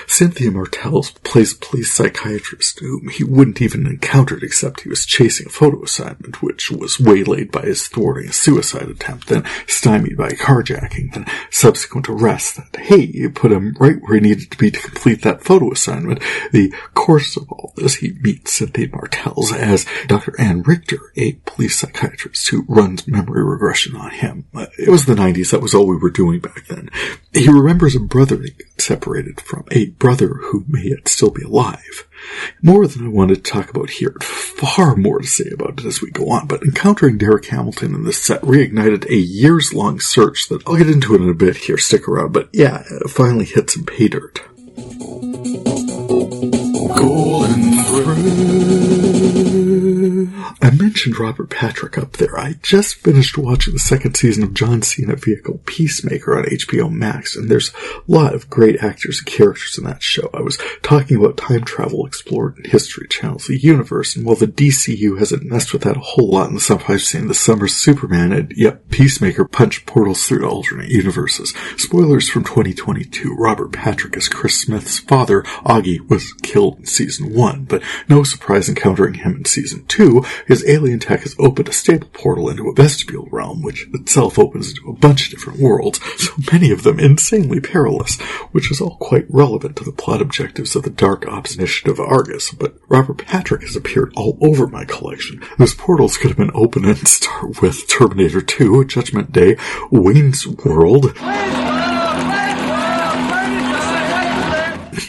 Cynthia Martell plays a police psychiatrist whom he wouldn't even encountered except he was chasing a photo assignment, which was waylaid by his thwarting a suicide attempt, then stymied by a carjacking, then subsequent arrest that, hey, put him right where he needed to be to complete that photo assignment. The course of all this, he meets Cynthia Martell as Dr. Ann Richter, a police psychiatrist who runs memory regression on him. It was the 90s, that was all we were doing back then. He remembers a brother he got separated from, a brother who may yet still be alive. More than I wanted to talk about here, far more to say about it as we go on, but encountering Derek Hamilton in this set reignited a years-long search that I'll get into it in a bit here, stick around, but yeah, finally hit some pay dirt. Golden Thread. I mentioned Robert Patrick up there. I just finished watching the second season of John Cena vehicle Peacemaker on HBO Max, and there's a lot of great actors and characters in that show. I was talking about time travel explored in History Channel's The Universe, and while the DCU hasn't messed with that a whole lot in the stuff I've seen this summer, Superman and, yep, Peacemaker punched portals through to alternate universes. Spoilers from 2022, Robert Patrick as Chris Smith's father, Augie, was killed in season 1, but no surprise encountering him in season 2, His alien tech has opened a stable portal into a vestibule realm, which itself opens into a bunch of different worlds, so many of them insanely perilous, which is all quite relevant to the plot objectives of the Dark Ops Initiative Argus, but Robert Patrick has appeared all over my collection. Those portals could have been open and start with Terminator 2, Judgment Day, Wayne's World.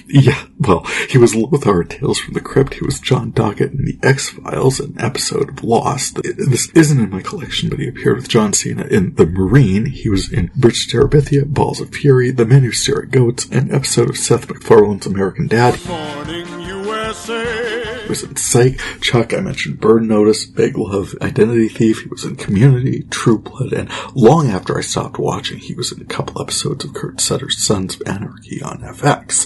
Yeah, well, he was Lothar in Tales from the Crypt, he was John Doggett in The X-Files, an episode of Lost. This isn't in my collection, but he appeared with John Cena in The Marine, he was in Bridge to Terabithia, Balls of Fury, The Men Who Stare at Goats, an episode of Seth MacFarlane's American Dad. Morning, USA. He was in Psych, Chuck, I mentioned Burn Notice, Big Love, Identity Thief, he was in Community, True Blood, and long after I stopped watching, he was in a couple episodes of Kurt Sutter's Sons of Anarchy on FX.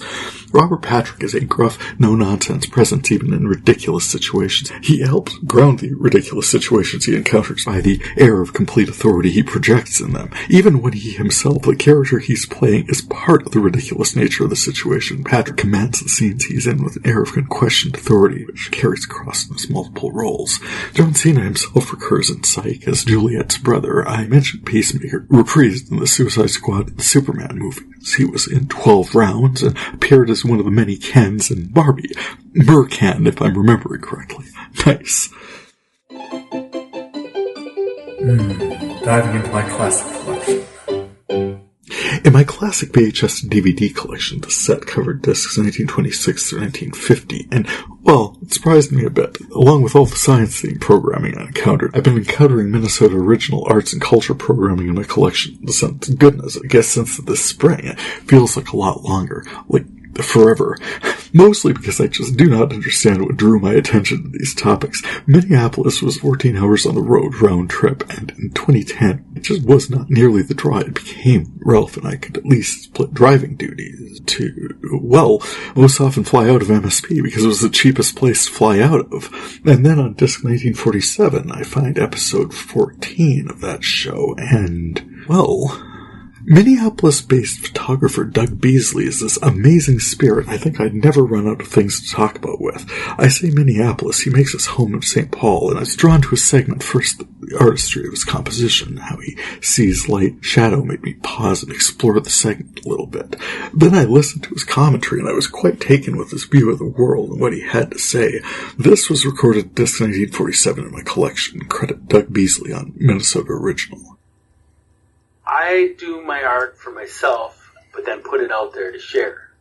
Robert Patrick is a gruff, no-nonsense presence even in ridiculous situations. He helps ground the ridiculous situations he encounters by the air of complete authority he projects in them, even when he himself, the character he's playing, is part of the ridiculous nature of the situation. Patrick commands the scenes he's in with an air of unquestioned authority, which carries across in his multiple roles. John Cena himself recurs in Psych as Juliet's brother. I mentioned Peacemaker, reprised in the Suicide Squad and the Superman movies. He was in 12 Rounds and appeared as one of the many Kens in Barbie. Ken, if I'm remembering correctly. Nice. Diving into my classic collection. In my classic VHS and DVD collection, the set covered discs 1926 through 1950, and, well, it surprised me a bit. Along with all the science-themed programming I encountered, I've been encountering Minnesota original arts and culture programming in my collection since, goodness, I guess since this spring. It feels like a lot longer, like forever. Mostly because I just do not understand what drew my attention to these topics. Minneapolis was 14 hours on the road round trip, and in 2010, it just was not nearly the draw it became. Ralph and I could at least split driving duties to, well, most often fly out of MSP because it was the cheapest place to fly out of. And then on disc 1947, I find episode 14 of that show, and, well, Minneapolis-based photographer Doug Beasley is this amazing spirit I think I'd never run out of things to talk about with. I say Minneapolis, he makes his home in St. Paul, and I was drawn to his segment first, the artistry of his composition, how he sees light, shadow made me pause and explore the segment a little bit. Then I listened to his commentary, and I was quite taken with his view of the world and what he had to say. This was recorded disc 1947 in my collection. Credit Doug Beasley on Minnesota Original. I do my art for myself, but then put it out there to share.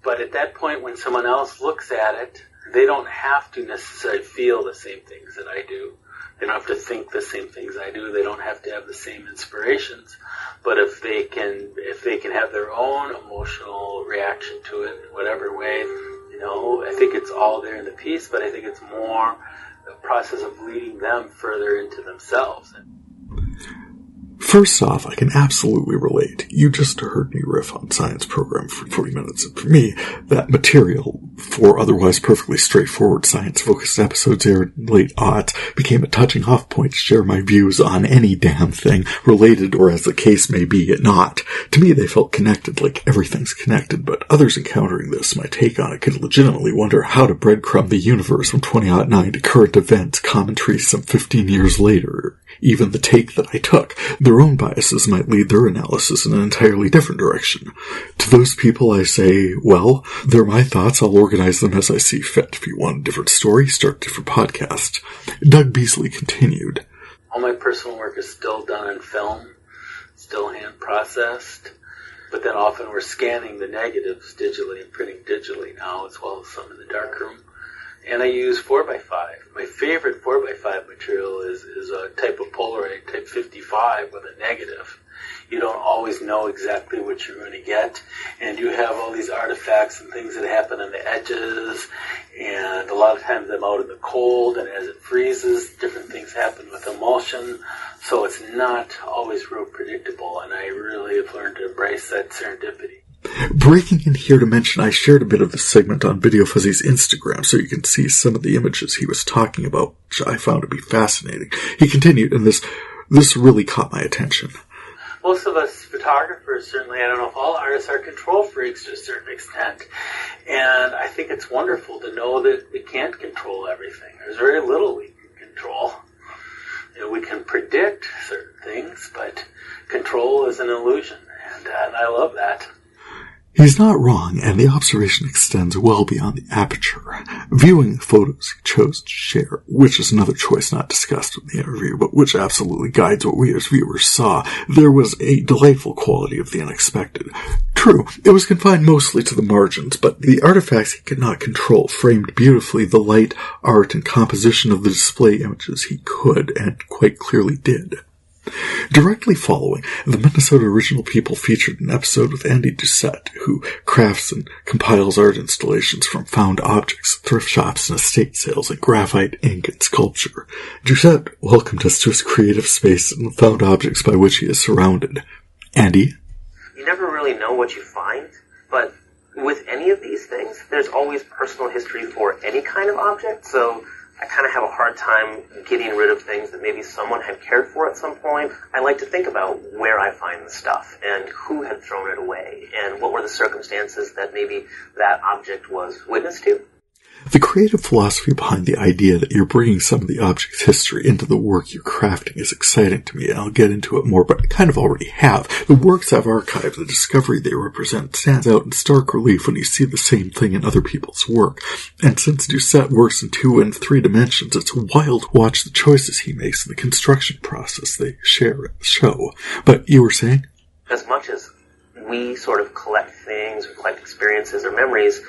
But at that point, when someone else looks at it, they don't have to necessarily feel the same things that I do. They don't have to think the same things I do. They don't have to have the same inspirations. But if they can have their own emotional reaction to it in whatever way, I think it's all there in the piece, but I think it's more a process of leading them further into themselves. First off, I can absolutely relate. You just heard me riff on science program for 40 minutes, and for me, that material for otherwise perfectly straightforward science-focused episodes aired in late aughts became a touching off point to share my views on any damn thing, related or as the case may be, not. To me, they felt connected, like everything's connected, but others encountering this, my take on it, could legitimately wonder how to breadcrumb the universe from 2009 to current events, commentary some 15 years later. Even the take that I took, their own biases might lead their analysis in an entirely different direction. To those people I say, well, they're my thoughts, I'll organize them as I see fit. If you want a different story, start a different podcast. Doug Beasley continued. All my personal work is still done in film, still hand processed, but then often we're scanning the negatives digitally and printing digitally now, as well as some in the darkroom. And I use 4x5. My favorite 4x5 material is a type of Polaroid, type 55, with a negative. You don't always know exactly what you're going to get, and you have all these artifacts and things that happen on the edges, and a lot of times I'm out in the cold, and as it freezes, different things happen with emulsion, so it's not always real predictable, and I really have learned to embrace that serendipity. Breaking in here to mention I shared a bit of this segment on VideoFuzzy's Instagram so you can see some of the images he was talking about, which I found to be fascinating. He continued, and this really caught my attention. Most of us photographers, certainly, I don't know if all artists are control freaks to a certain extent. And I think it's wonderful to know that we can't control everything. There's very little we can control. You know, we can predict certain things, but control is an illusion, and I love that. He's not wrong, and the observation extends well beyond the aperture. Viewing the photos he chose to share, which is another choice not discussed in the interview, but which absolutely guides what we as viewers saw, there was a delightful quality of the unexpected. True, it was confined mostly to the margins, but the artifacts he could not control framed beautifully the light, art, and composition of the display images he could, and quite clearly did. Directly following, the Minnesota Original People featured an episode with Andy Doucette, who crafts and compiles art installations from found objects, thrift shops, and estate sales in graphite, ink, and sculpture. Doucette welcomed us to his creative space and the found objects by which he is surrounded. Andy? You never really know what you find, but with any of these things, there's always personal history for any kind of object, so I kind of have a hard time getting rid of things that maybe someone had cared for at some point. I like to think about where I find the stuff and who had thrown it away and what were the circumstances that maybe that object was witness to. The creative philosophy behind the idea that you're bringing some of the object's history into the work you're crafting is exciting to me, and I'll get into it more, but I kind of already have. The works I've archived, the discovery they represent, stands out in stark relief when you see the same thing in other people's work. And since Doucette works in 2 and 3 dimensions, it's wild to watch the choices he makes in the construction process they share at the show. But you were saying? As much as we sort of collect things or collect experiences or memories,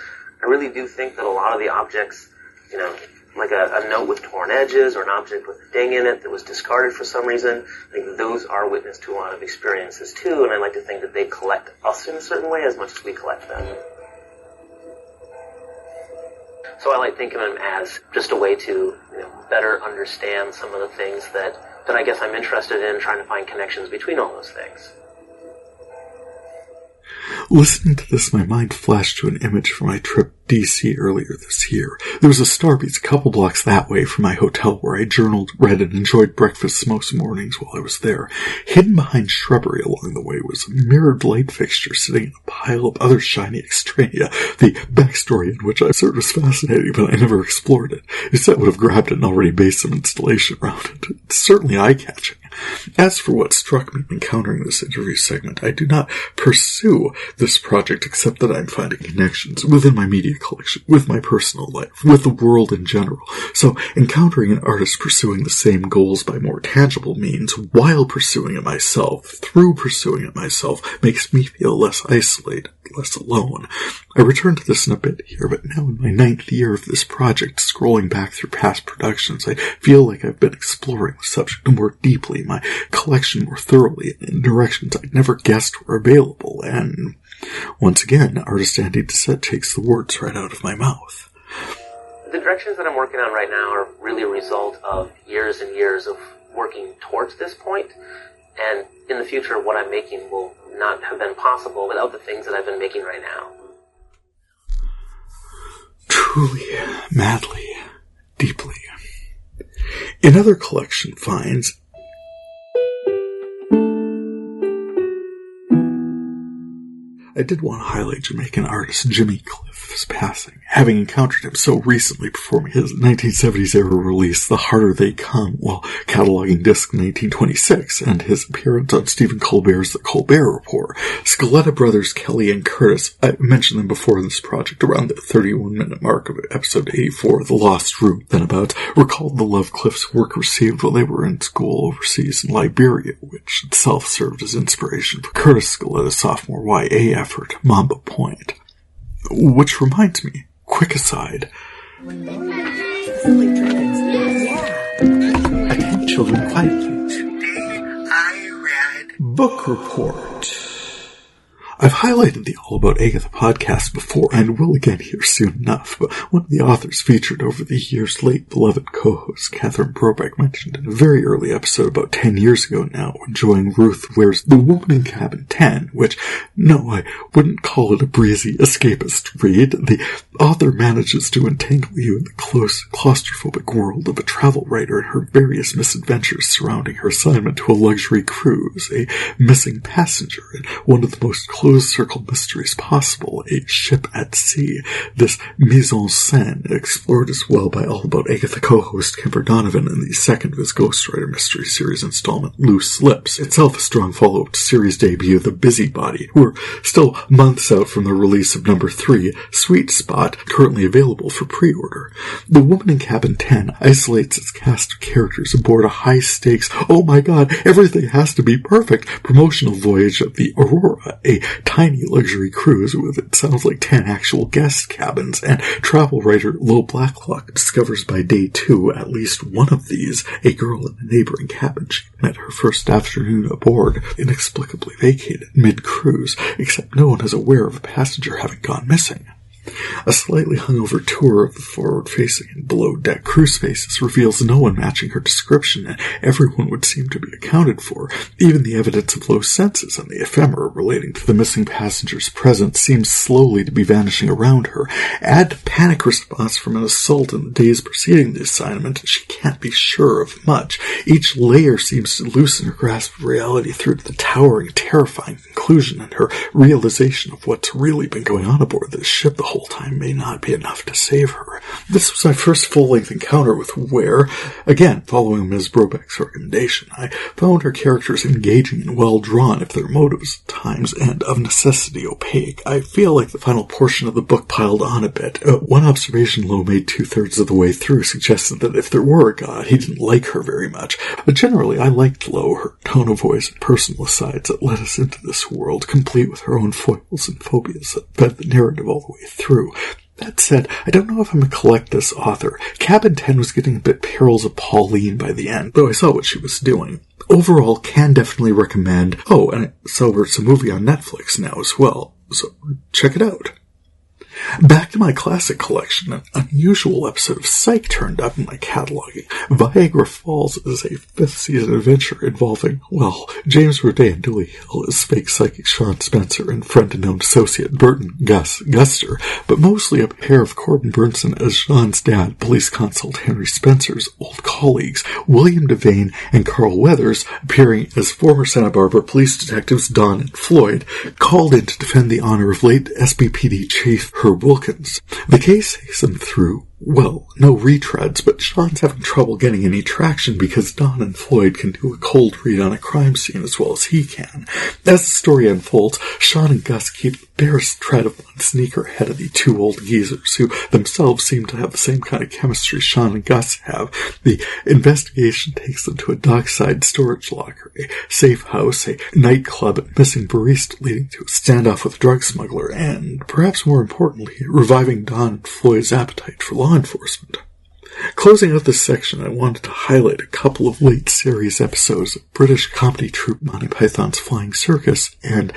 I really do think that a lot of the objects, you know, like a note with torn edges or an object with a ding in it that was discarded for some reason, I think those are witness to a lot of experiences too, and I like to think that they collect us in a certain way as much as we collect them. So I like thinking of them as just a way to, better understand some of the things that I guess I'm interested in, trying to find connections between all those things. Listening to this, my mind flashed to an image from my trip to D.C. earlier this year. There was a Starbucks a couple blocks that way from my hotel where I journaled, read, and enjoyed breakfast most mornings while I was there. Hidden behind shrubbery along the way was a mirrored light fixture sitting in a pile of other shiny extraneous, the backstory in which I thought was fascinating, but I never explored it. Instead, would have grabbed it and already based some installation around it. It's certainly eye-catching. As for what struck me encountering this interview segment, I do not pursue this project except that I'm finding connections within my media collection, with my personal life, with the world in general. So encountering an artist pursuing the same goals by more tangible means while pursuing it myself, through pursuing it myself, makes me feel less isolated, less alone. I return to this in a bit here, but now in my 9th year of this project, scrolling back through past productions, I feel like I've been exploring the subject more deeply, my collection more thoroughly, in directions I'd never guessed were available, and once again, artist Andy Doucette takes the words right out of my mouth. The directions that I'm working on right now are really a result of years and years of working towards this point, and in the future, what I'm making will not have been possible without the things that I've been making right now. Truly, madly, deeply. In other collection finds, I did want to highlight Jamaican artist Jimmy Cliff's passing, having encountered him so recently performing his 1970s-era release, The Harder They Come, while cataloging disc 1926, and his appearance on Stephen Colbert's The Colbert Report. Scaletta brothers Kelly and Curtis, I mentioned them before in this project, around the 31-minute mark of episode 84, The Lost Room, then about, recalled the love Cliff's work received while they were in school overseas in Liberia, which itself served as inspiration for Curtis Scaletta's sophomore YA effort, Mamba Point. Which reminds me, quick aside. Attention children, quiet please. Today I read Book Report. I've highlighted the All About Agatha podcast before, and will again here soon enough, but one of the authors featured over the years' late beloved co-host, Catherine Brobeck, mentioned in a very early episode about 10 years ago now, enjoying Ruth Ware's The Woman in Cabin 10, which, no, I wouldn't call it a breezy escapist read. The author manages to entangle you in the close, claustrophobic world of a travel writer and her various misadventures surrounding her assignment to a luxury cruise, a missing passenger, and one of the most close closed-circle mysteries possible, A Ship at Sea. This mise-en-scène explored as well by All About Agatha co-host Kimber Donovan in the second of his Ghostwriter mystery series installment, Loose Lips, itself a strong follow-up to series debut The Busybody. We're still months out from the release of number 3, Sweet Spot, currently available for pre-order. The Woman in Cabin 10 isolates its cast of characters aboard a high-stakes, oh my god, everything has to be perfect, promotional voyage of the Aurora, a tiny luxury cruise with, it sounds like, 10 actual guest cabins, and travel writer Lo Blacklock discovers by day 2 at least one of these, a girl in a neighboring cabin she met her first afternoon aboard, inexplicably vacated mid-cruise, except no one is aware of a passenger having gone missing. A slightly hungover tour of the forward-facing and below-deck cruise faces reveals no one matching her description, and everyone would seem to be accounted for. Even the evidence of low senses and the ephemera relating to the missing passenger's presence seems slowly to be vanishing around her. Add panic response from an assault in the days preceding the assignment, and she can't be sure of much. Each layer seems to loosen her grasp of reality through to the towering, terrifying conclusion, and her realization of what's really been going on aboard this ship the whole time may not be enough to save her. This was my first full-length encounter with Ware. Again, following Ms. Brobeck's recommendation, I found her characters engaging and well-drawn if their motives at times, and of necessity opaque. I feel like the final portion of the book piled on a bit. One observation Lowe made 2/3 of the way through suggested that if there were a god, he didn't like her very much. But generally, I liked Lowe, her tone of voice and personal asides that led us into this world, complete with her own foibles and phobias that fed the narrative all the way through. That said, I don't know if I'm going to collect this author. Cabin 10 was getting a bit Perils of Pauline by the end, though I saw what she was doing. Overall, can definitely recommend. Oh, and it celebrates a movie on Netflix now as well, so check it out. Back to my classic collection, an unusual episode of Psych turned up in my cataloging. Viagra Falls is a 5th season adventure involving, well, James Roday and Dewey Hill as fake psychic Sean Spencer and friend and known associate Burton Guster, but mostly a pair of Corbin Burnson as Sean's dad, police consul Henry Spencer's old colleagues, William Devane and Carl Weathers, appearing as former Santa Barbara police detectives Don and Floyd, called in to defend the honor of late SBPD Chief Herb Wilkins. The case hastened through, well, no retreads, but Sean's having trouble getting any traction because Don and Floyd can do a cold read on a crime scene as well as he can. As the story unfolds, Sean and Gus keep the barest tread of one sneaker ahead of the two old geezers, who themselves seem to have the same kind of chemistry Sean and Gus have. The investigation takes them to a dockside storage locker, a safe house, a nightclub, and missing barista leading to a standoff with a drug smuggler, and, perhaps more importantly, reviving Don and Floyd's appetite for law enforcement. Closing out this section, I wanted to highlight a couple of late series episodes of British comedy troupe Monty Python's Flying Circus, and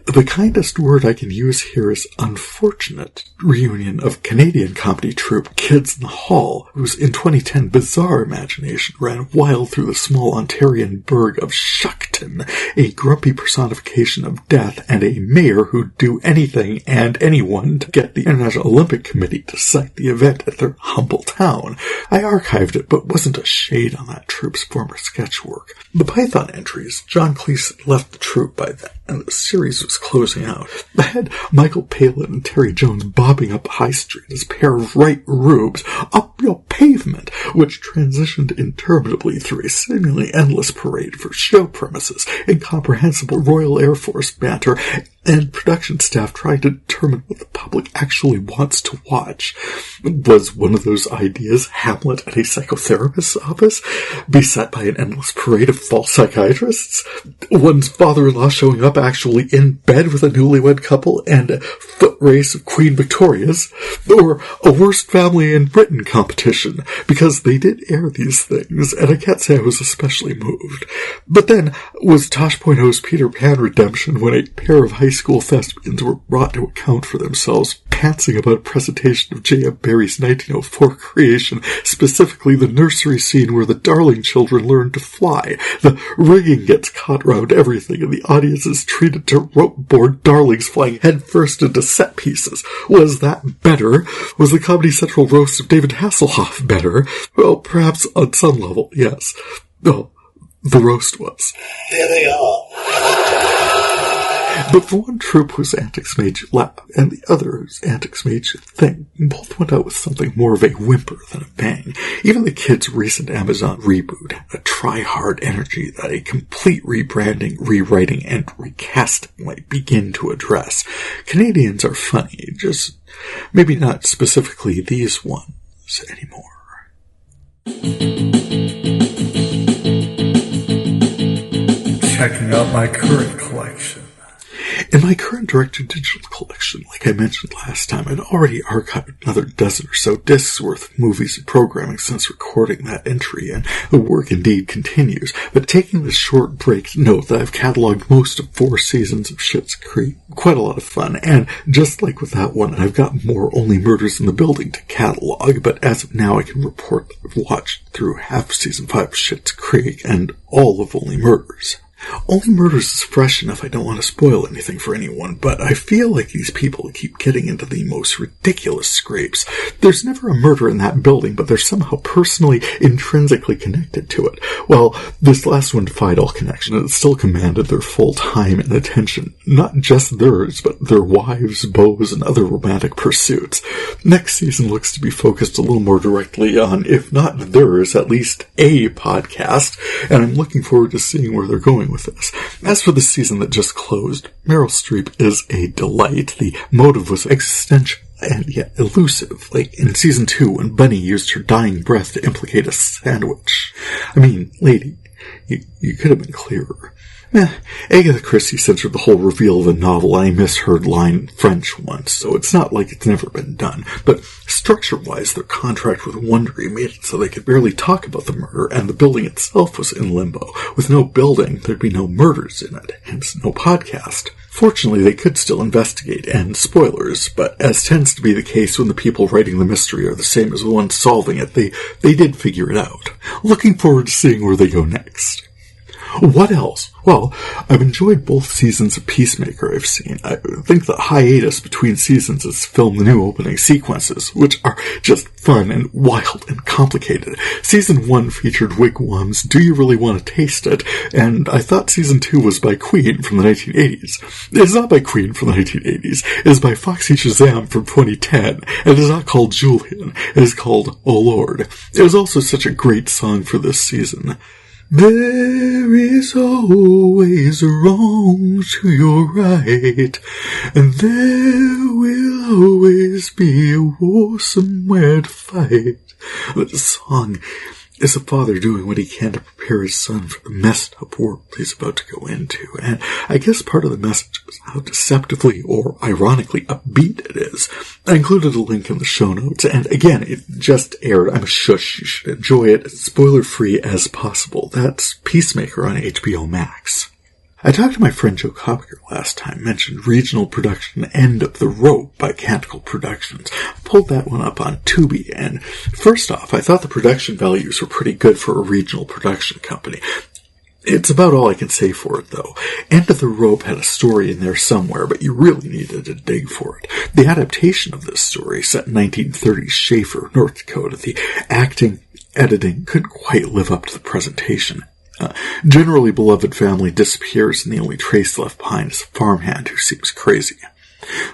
the kindest word I can use here is unfortunate reunion of Canadian comedy troupe Kids in the Hall, whose in 2010 bizarre imagination ran wild through the small Ontarian burg of Shuckton, a grumpy personification of death and a mayor who'd do anything and anyone to get the International Olympic Committee to cite the event at their humble town. I archived it, but wasn't a shade on that troupe's former sketch work. The Python entries, John Cleese left the troupe by then, and the series was closing out. I had Michael Palin and Terry Jones bobbing up High Street as a pair of right rubes, up your pavement, which transitioned interminably through a seemingly endless parade for show premises, incomprehensible Royal Air Force banter, and production staff trying to determine what the public actually wants to watch. Was one of those ideas Hamlet at a psychotherapist's office, beset by an endless parade of false psychiatrists? One's father-in-law showing up actually in bed with a newlywed couple and a foot race of Queen Victoria's? Or a worst family in Britain competition? Because they did air these things, and I can't say I was especially moved. But then, was Tosh.0's Peter Pan redemption when a pair of high school thespians were brought to account for themselves, pantsing about a presentation of J.M. Barrie's 1904 creation, specifically the nursery scene where the Darling children learn to fly. The rigging gets caught round everything, and the audience is treated to rope board Darlings flying headfirst into set pieces. Was that better? Was the Comedy Central roast of David Hasselhoff better? Well, perhaps on some level, yes. No, the roast was. There they are. But for one troop whose antics made you laugh, and the other whose antics made you think, both went out with something more of a whimper than a bang. Even the kids' recent Amazon reboot had a try-hard energy that a complete rebranding, rewriting, and recasting might begin to address. Canadians are funny, just maybe not specifically these ones anymore. Checking out my current collection. In my current direct-to-digital collection, like I mentioned last time, I'd already archived another dozen or so discs worth of movies and programming since recording that entry, and the work indeed continues. But taking this short break to note that I've cataloged most of 4 seasons of Schitt's Creek. Quite a lot of fun, and just like with that one, I've got more Only Murders in the Building to catalog, but as of now I can report that I've watched through half Season 5 of Schitt's Creek and all of Only Murders. Only Murders is fresh enough I don't want to spoil anything for anyone, but I feel like these people keep getting into the most ridiculous scrapes. There's never a murder in that building, but they're somehow personally, intrinsically connected to it. Well, this last one defied all connection, and it still commanded their full time and attention. Not just theirs, but their wives, beaux, and other romantic pursuits. Next season looks to be focused a little more directly on, if not theirs, at least a podcast, and I'm looking forward to seeing where they're going with this. As for the season that just closed, Meryl Streep is a delight. The motive was existential and yet elusive, like in Season 2 when Bunny used her dying breath to implicate a sandwich. I mean, lady, you could have been clearer. Agatha Christie censored the whole reveal of the novel, and I misheard line in French once, so it's not like it's never been done. But structure-wise, their contract with Wondery made it so they could barely talk about the murder, and the building itself was in limbo. With no building, there'd be no murders in it, hence no podcast. Fortunately, they could still investigate, and spoilers, but as tends to be the case when the people writing the mystery are the same as the ones solving it, they did figure it out. Looking forward to seeing where they go next. What else? Well, I've enjoyed both seasons of Peacemaker I've seen. I think the hiatus between seasons has filmed the new opening sequences, which are just fun and wild and complicated. Season 1 featured Wigwam's Do You Really Want to Taste It? And I thought Season 2 was by Queen from the 1980s. It's not by Queen from the 1980s. It is by Foxy Shazam from 2010. And it is not called Julian. It is called Oh Lord. It was also such a great song for this season. There is always a wrong to your right, and there will always be a war somewhere to fight. The song is a father doing what he can to prepare his son for the messed up world he's about to go into, and I guess part of the message was how deceptively or ironically upbeat it is. I included a link in the show notes, and again, it just aired. I'm a shush, you should enjoy it as spoiler-free as possible. That's Peacemaker on HBO Max. I talked to my friend Joe Copier last time, mentioned regional production End of the Rope by Canticle Productions. I pulled that one up on Tubi, and first off, I thought the production values were pretty good for a regional production company. It's about all I can say for it, though. End of the Rope had a story in there somewhere, but you really needed to dig for it. The adaptation of this story, set in 1930s Schaefer, North Dakota, the acting, editing couldn't quite live up to the presentation. Generally beloved family disappears, and the only trace left behind is a farmhand who seems crazy.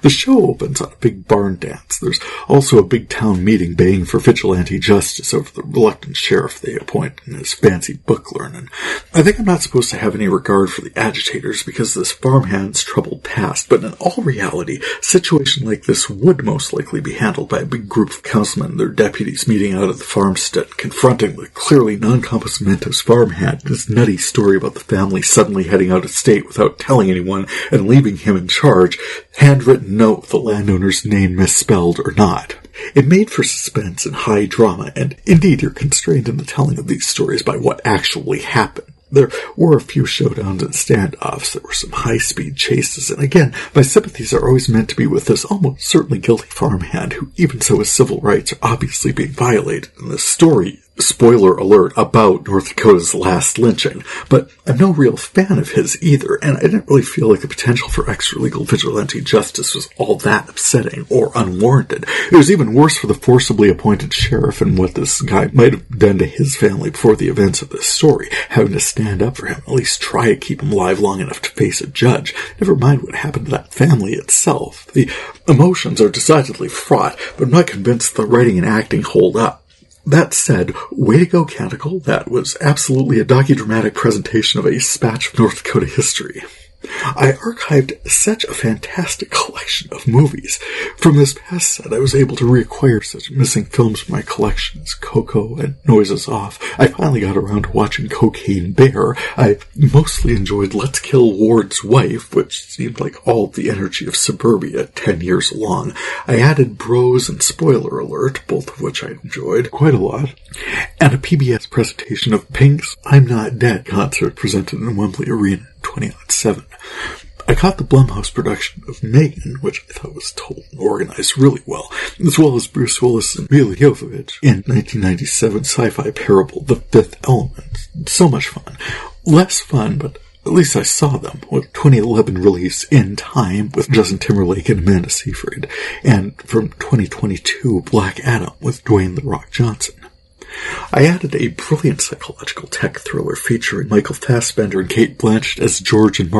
The show opens on a big barn dance. There's also a big town meeting baying for vigilante justice over the reluctant sheriff they appoint and his fancy book learning. I think I'm not supposed to have any regard for the agitators because of this farmhand's troubled past, but in all reality, a situation like this would most likely be handled by a big group of councilmen and their deputies meeting out at the farmstead, confronting the clearly non-compos mentis farmhand and his nutty story about the family suddenly heading out of state without telling anyone and leaving him in charge, handwritten note with the landowner's name misspelled or not. It made for suspense and high drama, and indeed you're constrained in the telling of these stories by what actually happened. There were a few showdowns and standoffs, there were some high-speed chases, and again, my sympathies are always meant to be with this almost certainly guilty farmhand who, even so his civil rights are obviously being violated in this story, spoiler alert, about North Dakota's last lynching, but I'm no real fan of his either, and I didn't really feel like the potential for extra-legal vigilante justice was all that upsetting or unwarranted. It was even worse for the forcibly appointed sheriff and what this guy might have done to his family before the events of this story, having to stand up for him, at least try to keep him alive long enough to face a judge, never mind what happened to that family itself. The emotions are decidedly fraught, but I'm not convinced the writing and acting hold up. That said, way to go, Canticle. That was absolutely a docudramatic presentation of a spatch of North Dakota history. I archived such a fantastic collection of movies. From this past set, I was able to reacquire such missing films from my collection as Coco and Noises Off. I finally got around to watching Cocaine Bear. I mostly enjoyed Let's Kill Ward's Wife, which seemed like all the energy of suburbia 10 years along. I added Bros and Spoiler Alert, both of which I enjoyed quite a lot, and a PBS presentation of Pink's I'm Not Dead concert presented in Wembley Arena in 2007. I caught the Blumhouse production of Megan, which I thought was told and organized really well, as well as Bruce Willis and Milla Jovovich in 1997 sci-fi parable The Fifth Element. So much fun. Less fun, but at least I saw them, with 2011 release In Time with Justin Timberlake and Amanda Seyfried, and from 2022 Black Adam with Dwayne The Rock Johnson. I added a brilliant psychological tech thriller featuring Michael Fassbender and Cate Blanchett as George and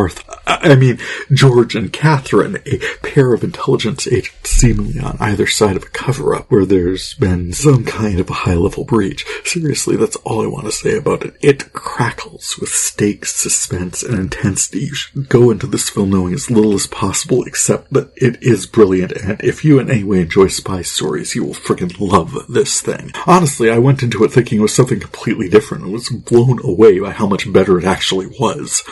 George and Catherine, a pair of intelligence agents seemingly on either side of a cover-up where there's been some kind of a high-level breach. Seriously, that's all I want to say about it. It crackles with stakes, suspense, and intensity. You should go into this film knowing as little as possible, except that it is brilliant, and if you in any way enjoy spy stories, you will friggin' love this thing. Honestly, I went into it thinking it was something completely different and was blown away by how much better it actually was.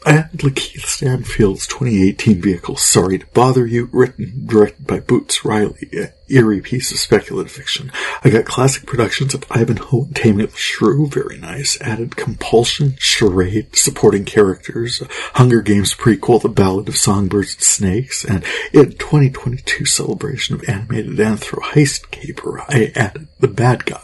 I had Lakeith Stanfield's 2018 vehicle Sorry to Bother You, written and directed by Boots Riley, an eerie piece of speculative fiction. I got classic productions of Ivanhoe and Taming of the Shrew, very nice. Added Compulsion, Charade, supporting characters, a Hunger Games prequel, The Ballad of Songbirds and Snakes, and in 2022 celebration of animated anthro heist caper, I added The Bad Guys.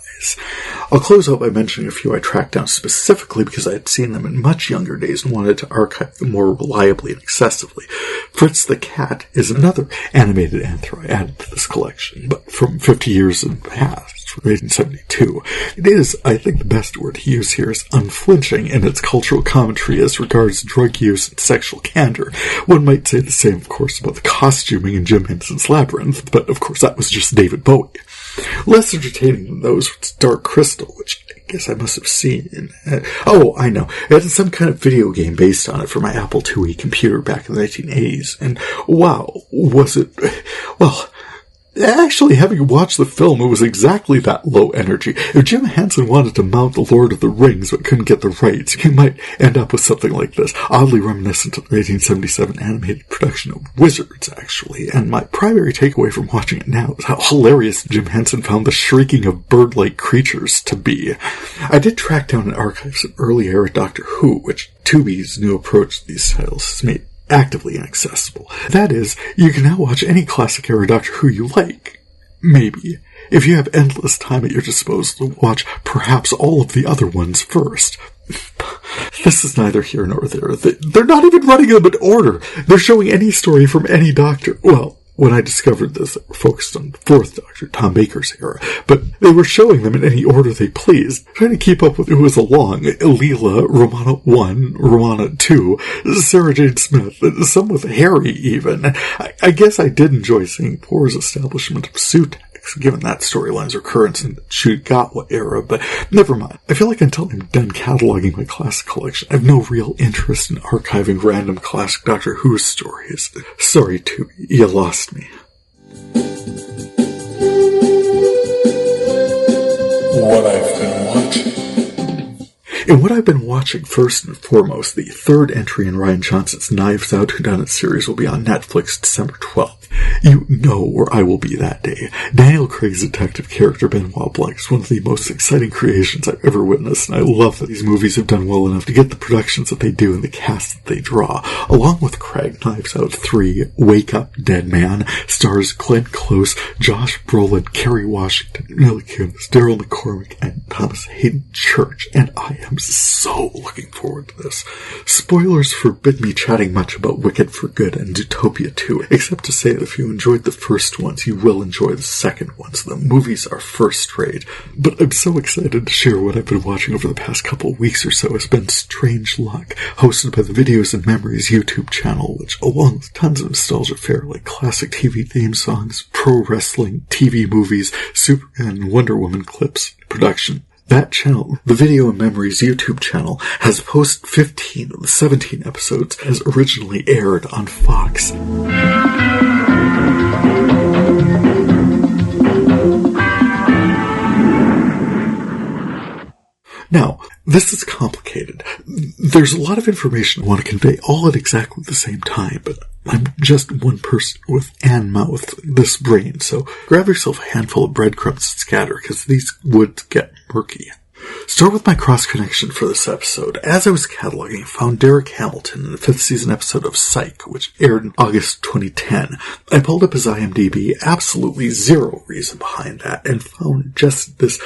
I'll close out by mentioning a few I tracked down specifically because I had seen them in much younger days and wanted to archive them more reliably and accessibly. Fritz the Cat is another animated anthro I added to this collection, but from 50 years in the past, from 1872. It is, I think the best word to use here is unflinching in its cultural commentary as regards drug use and sexual candor. One might say the same, of course, about the costuming in Jim Henson's Labyrinth, but of course that was just David Bowie. Less entertaining than those was Dark Crystal, which I guess I must have seen. I know. It had some kind of video game based on it for my Apple IIe computer back in the 1980s. And wow, was it... Well... Actually, having watched the film, it was exactly that low energy. If Jim Henson wanted to mount The Lord of the Rings but couldn't get the rights, he might end up with something like this, oddly reminiscent of the 1877 animated production of Wizards, actually. And my primary takeaway from watching it now is how hilarious Jim Henson found the shrieking of bird-like creatures to be. I did track down and archive some early-era Doctor Who, which Tubi's new approach to these titles has made actively inaccessible. That is, you can now watch any classic era Doctor Who you like. Maybe. If you have endless time at your disposal to watch perhaps all of the other ones first. This is neither here nor there. They're not even running them in order. They're showing any story from any Doctor. Well, when I discovered this, they were focused on the fourth Doctor, Tom Baker's era, but they were showing them in any order they pleased, trying to keep up with who was along. Leela, Romana 1, Romana 2, Sarah Jane Smith, some with Harry even. I guess I did enjoy seeing Poor's establishment of Sutex, given that storyline's recurrence in the Chugawa era, but never mind. I feel like until I'm done cataloging my classic collection, I have no real interest in archiving random classic Doctor Who stories. Sorry, Tubi, you lost me. What I've been watching. In what I've been watching, first and foremost, the third entry in Rian Johnson's Knives Out Whodunit series will be on Netflix December 12th. You know where I will be that day. Daniel Craig's detective character Benoit Blanc is one of the most exciting creations I've ever witnessed, and I love that these movies have done well enough to get the productions that they do and the cast that they draw. Along with Craig, Knives Out 3, Wake Up, Dead Man, stars Glenn Close, Josh Brolin, Kerry Washington, Mila Kunis, Daryl McCormick, and Thomas Hayden Church, and I am so looking forward to this. Spoilers forbid me chatting much about Wicked for Good and Zootopia 2, except to say that if you enjoyed the first ones, you will enjoy the second ones. The movies are first-rate, but I'm so excited to share what I've been watching over the past couple of weeks or so has been Strange Luck, hosted by the Videos and Memories YouTube channel, which, along with tons of nostalgia fare like classic TV theme songs, pro wrestling, TV movies, Superman and Wonder Woman clips, production. That channel, the Video and Memories YouTube channel, has posted 15 of the 17 episodes as originally aired on Fox. Now, this is complicated. There's a lot of information I want to convey all at exactly the same time, but I'm just one person with an mouth, this brain, so grab yourself a handful of breadcrumbs and scatter, because these would get murky. Start with my cross-connection for this episode. As I was cataloging, I found Derek Hamilton in the 5th season episode of Psych, which aired in August 2010. I pulled up his IMDb, absolutely zero reason behind that, and found just this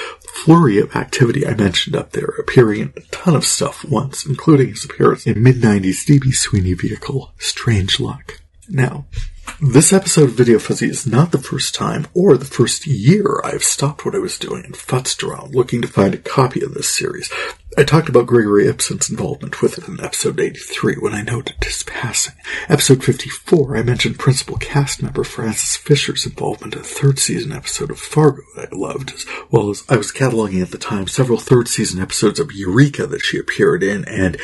flurry of activity I mentioned up there, appearing in a ton of stuff once, including his appearance in mid-90s D.B. Sweeney vehicle, Strange Luck. Now, this episode of VideoFuzzy is not the first time or the first year I've stopped what I was doing and futzed around looking to find a copy of this series. I talked about Gregory Ibsen's involvement with it in episode 83 when I noted his passing. Episode 54, I mentioned principal cast member Frances Fisher's involvement in a third season episode of Fargo that I loved, as well as I was cataloging at the time several third season episodes of Eureka that she appeared in, and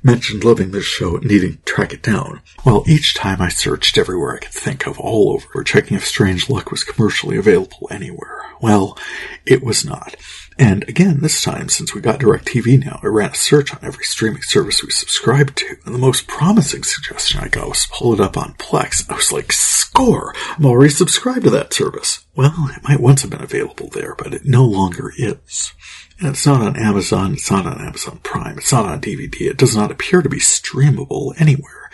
mentioned loving this show and needing to track it down. While each time I searched everywhere I could think of all over, checking if Strange Luck was commercially available anywhere. Well, it was not. And again, this time, since we got DirecTV now, I ran a search on every streaming service we subscribed to, and the most promising suggestion I got was pull it up on Plex. I was like, score! I'm already subscribed to that service. Well, it might once have been available there, but it no longer is. And it's not on Amazon, it's not on Amazon Prime, it's not on DVD, it does not appear to be streamable anywhere,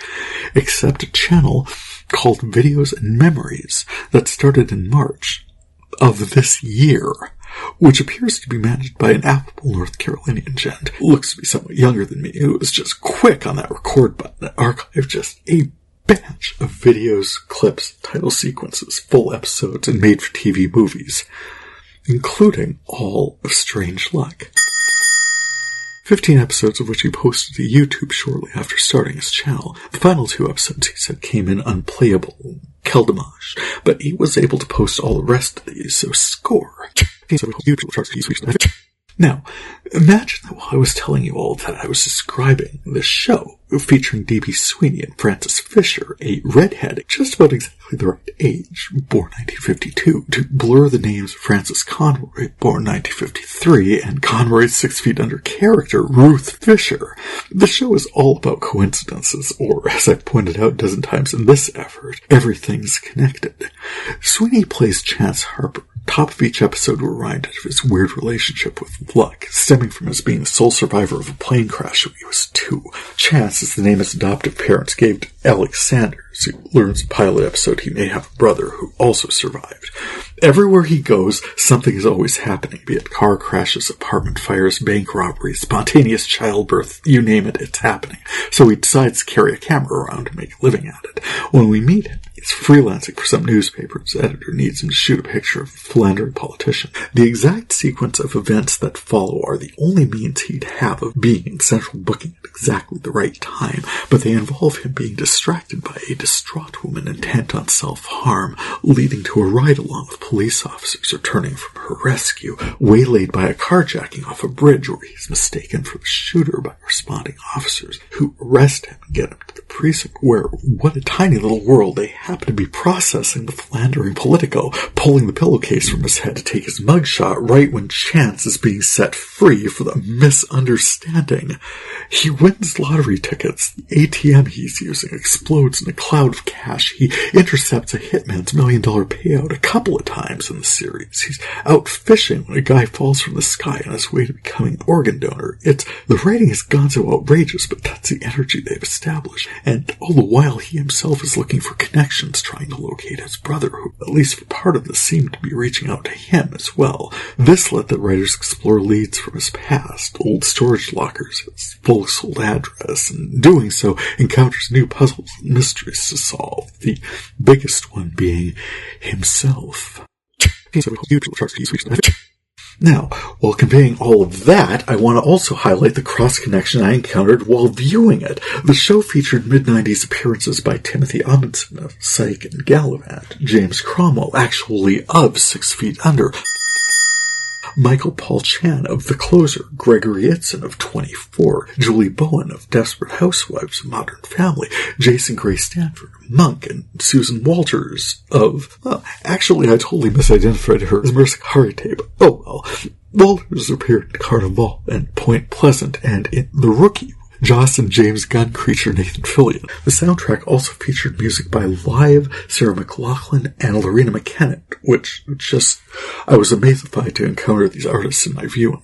except a channel called Videos and Memories that started in March of this year, which appears to be managed by an affable North Carolinian gent who looks to be somewhat younger than me, who was just quick on that record button and archived just a batch of videos, clips, title sequences, full episodes, and made-for-TV movies, including all of Strange Luck. 15 episodes of which he posted to YouTube shortly after starting his channel. The final 2 episodes, he said, came in unplayable, Keldamage, but he was able to post all the rest of these, so score. Now, imagine that while I was telling you all that, I was describing this show featuring D.B. Sweeney and Frances Fisher, a redhead just about exactly the right age, born 1952, to blur the names of Frances Conroy, born 1953, and Conroy's 6 feet under character, Ruth Fisher. The show is all about coincidences, or, as I've pointed out a dozen times in this effort, everything's connected. Sweeney plays Chance Harper. Top of each episode, we're reminded of his weird relationship with Luck, stemming from his being the sole survivor of a plane crash when he was 2. Chance is the name his adoptive parents gave to Alex Sanders, who learns in the pilot episode he may have a brother who also survived. Everywhere he goes, something is always happening, be it car crashes, apartment fires, bank robberies, spontaneous childbirth, you name it, it's happening. So he decides to carry a camera around to make a living at it. When we meet him, he's freelancing for some newspaper. His editor needs him to shoot a picture of a philandering politician. The exact sequence of events that follow are the only means he'd have of being in central booking at exactly the right time, but they involve him being distracted by a distraught woman intent on self-harm, leading to a ride-along with police officers returning from her rescue, waylaid by a carjacking off a bridge where he's mistaken for the shooter by responding officers, who arrest him and get him to the precinct where, what a tiny little world they have happened to be processing the philandering Politico, pulling the pillowcase from his head to take his mugshot right when Chance is being set free for the misunderstanding. He wins lottery tickets. The ATM he's using explodes in a cloud of cash. He intercepts a hitman's $1 million payout a couple of times in the series. He's out fishing when a guy falls from the sky on his way to becoming an organ donor. The writing has gone so outrageous, but that's the energy they've established. And all the while he himself is looking for connections, trying to locate his brother, who, at least for part of this, seemed to be reaching out to him as well. This let the writers explore leads from his past, old storage lockers, his full sold address, and doing so encounters new puzzles and mysteries to solve, the biggest one being himself. Now, while conveying all of that, I want to also highlight the cross-connection I encountered while viewing it. The show featured mid-90s appearances by Timothy Amundsen of Psych and Gallivant, James Cromwell, actually of 6 Feet Under, Michael Paul Chan of The Closer, Gregory Itzen of 24, Julie Bowen of Desperate Housewives, Modern Family, Jason Gray Stanford, Monk, and Susan Walters of... actually, I totally misidentified her as Marissa Harite, but oh well. Walters appeared in Carnival and Point Pleasant, and in The Rookie, Joss and James Gunn creature Nathan Fillion. The soundtrack also featured music by Live, Sarah McLachlan, and Lorena McKenna, which just... I was amazed to encounter these artists in my viewing.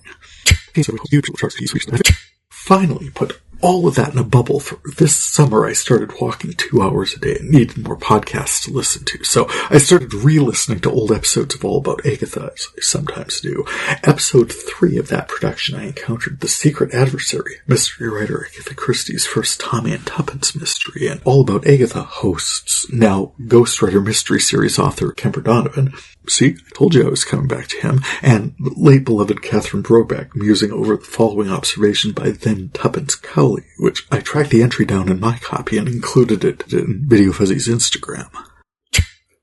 Finally, put all of that in a bubble. For this summer, I started walking 2 hours a day and needed more podcasts to listen to. So I started re-listening to old episodes of All About Agatha, as I sometimes do. Episode 3 of that production, I encountered The Secret Adversary, mystery writer Agatha Christie's first Tommy and Tuppence mystery, and All About Agatha hosts, now ghostwriter mystery series author Kemper Donovan. See, I told you I was coming back to him, and the late beloved Catherine Brobeck musing over the following observation by then Tuppence Cowley, which I tracked the entry down in my copy and included it in VideoFuzzy's Instagram.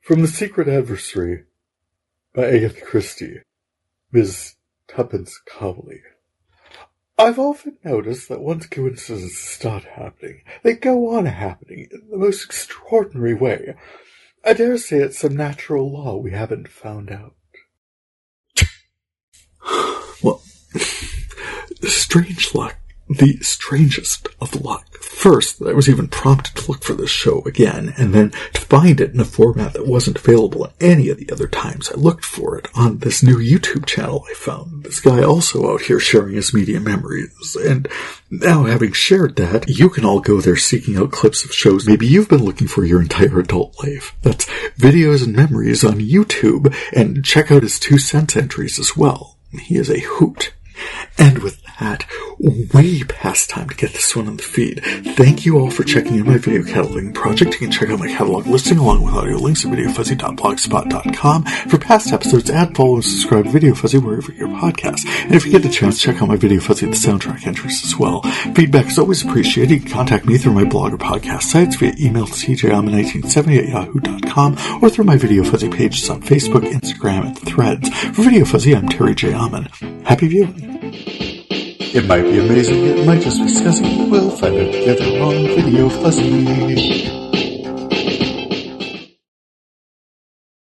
From The Secret Adversary by Agatha Christie, Ms. Tuppence Cowley. I've often noticed that once coincidences start happening, they go on happening in the most extraordinary way. I dare say it's some natural law we haven't found out. Well, strange luck. The strangest of luck. First, that I was even prompted to look for this show again, and then to find it in a format that wasn't available at any of the other times I looked for it on this new YouTube channel I found. This guy also out here sharing his media memories, and now having shared that, you can all go there seeking out clips of shows maybe you've been looking for your entire adult life. That's Videos and Memories on YouTube, and check out his 2 cents entries as well. He is a hoot. And with that, way past time to get this one on the feed. Thank you all for checking in my video cataloging project. You can check out my catalog listing along with audio links at VideoFuzzy.blogspot.com. For past episodes, add, follow, and subscribe to VideoFuzzy wherever you get your podcasts. And if you get the chance, check out my VideoFuzzy the soundtrack entries as well. Feedback is always appreciated. You can contact me through my blog or podcast sites via email to tjaman1970@yahoo.com or through my VideoFuzzy pages on Facebook, Instagram, and Threads. For VideoFuzzy, I'm Terry J. Aman. Happy viewing. It might be amazing, it might just be scuzzy. We'll find it together on VideoFuzzy.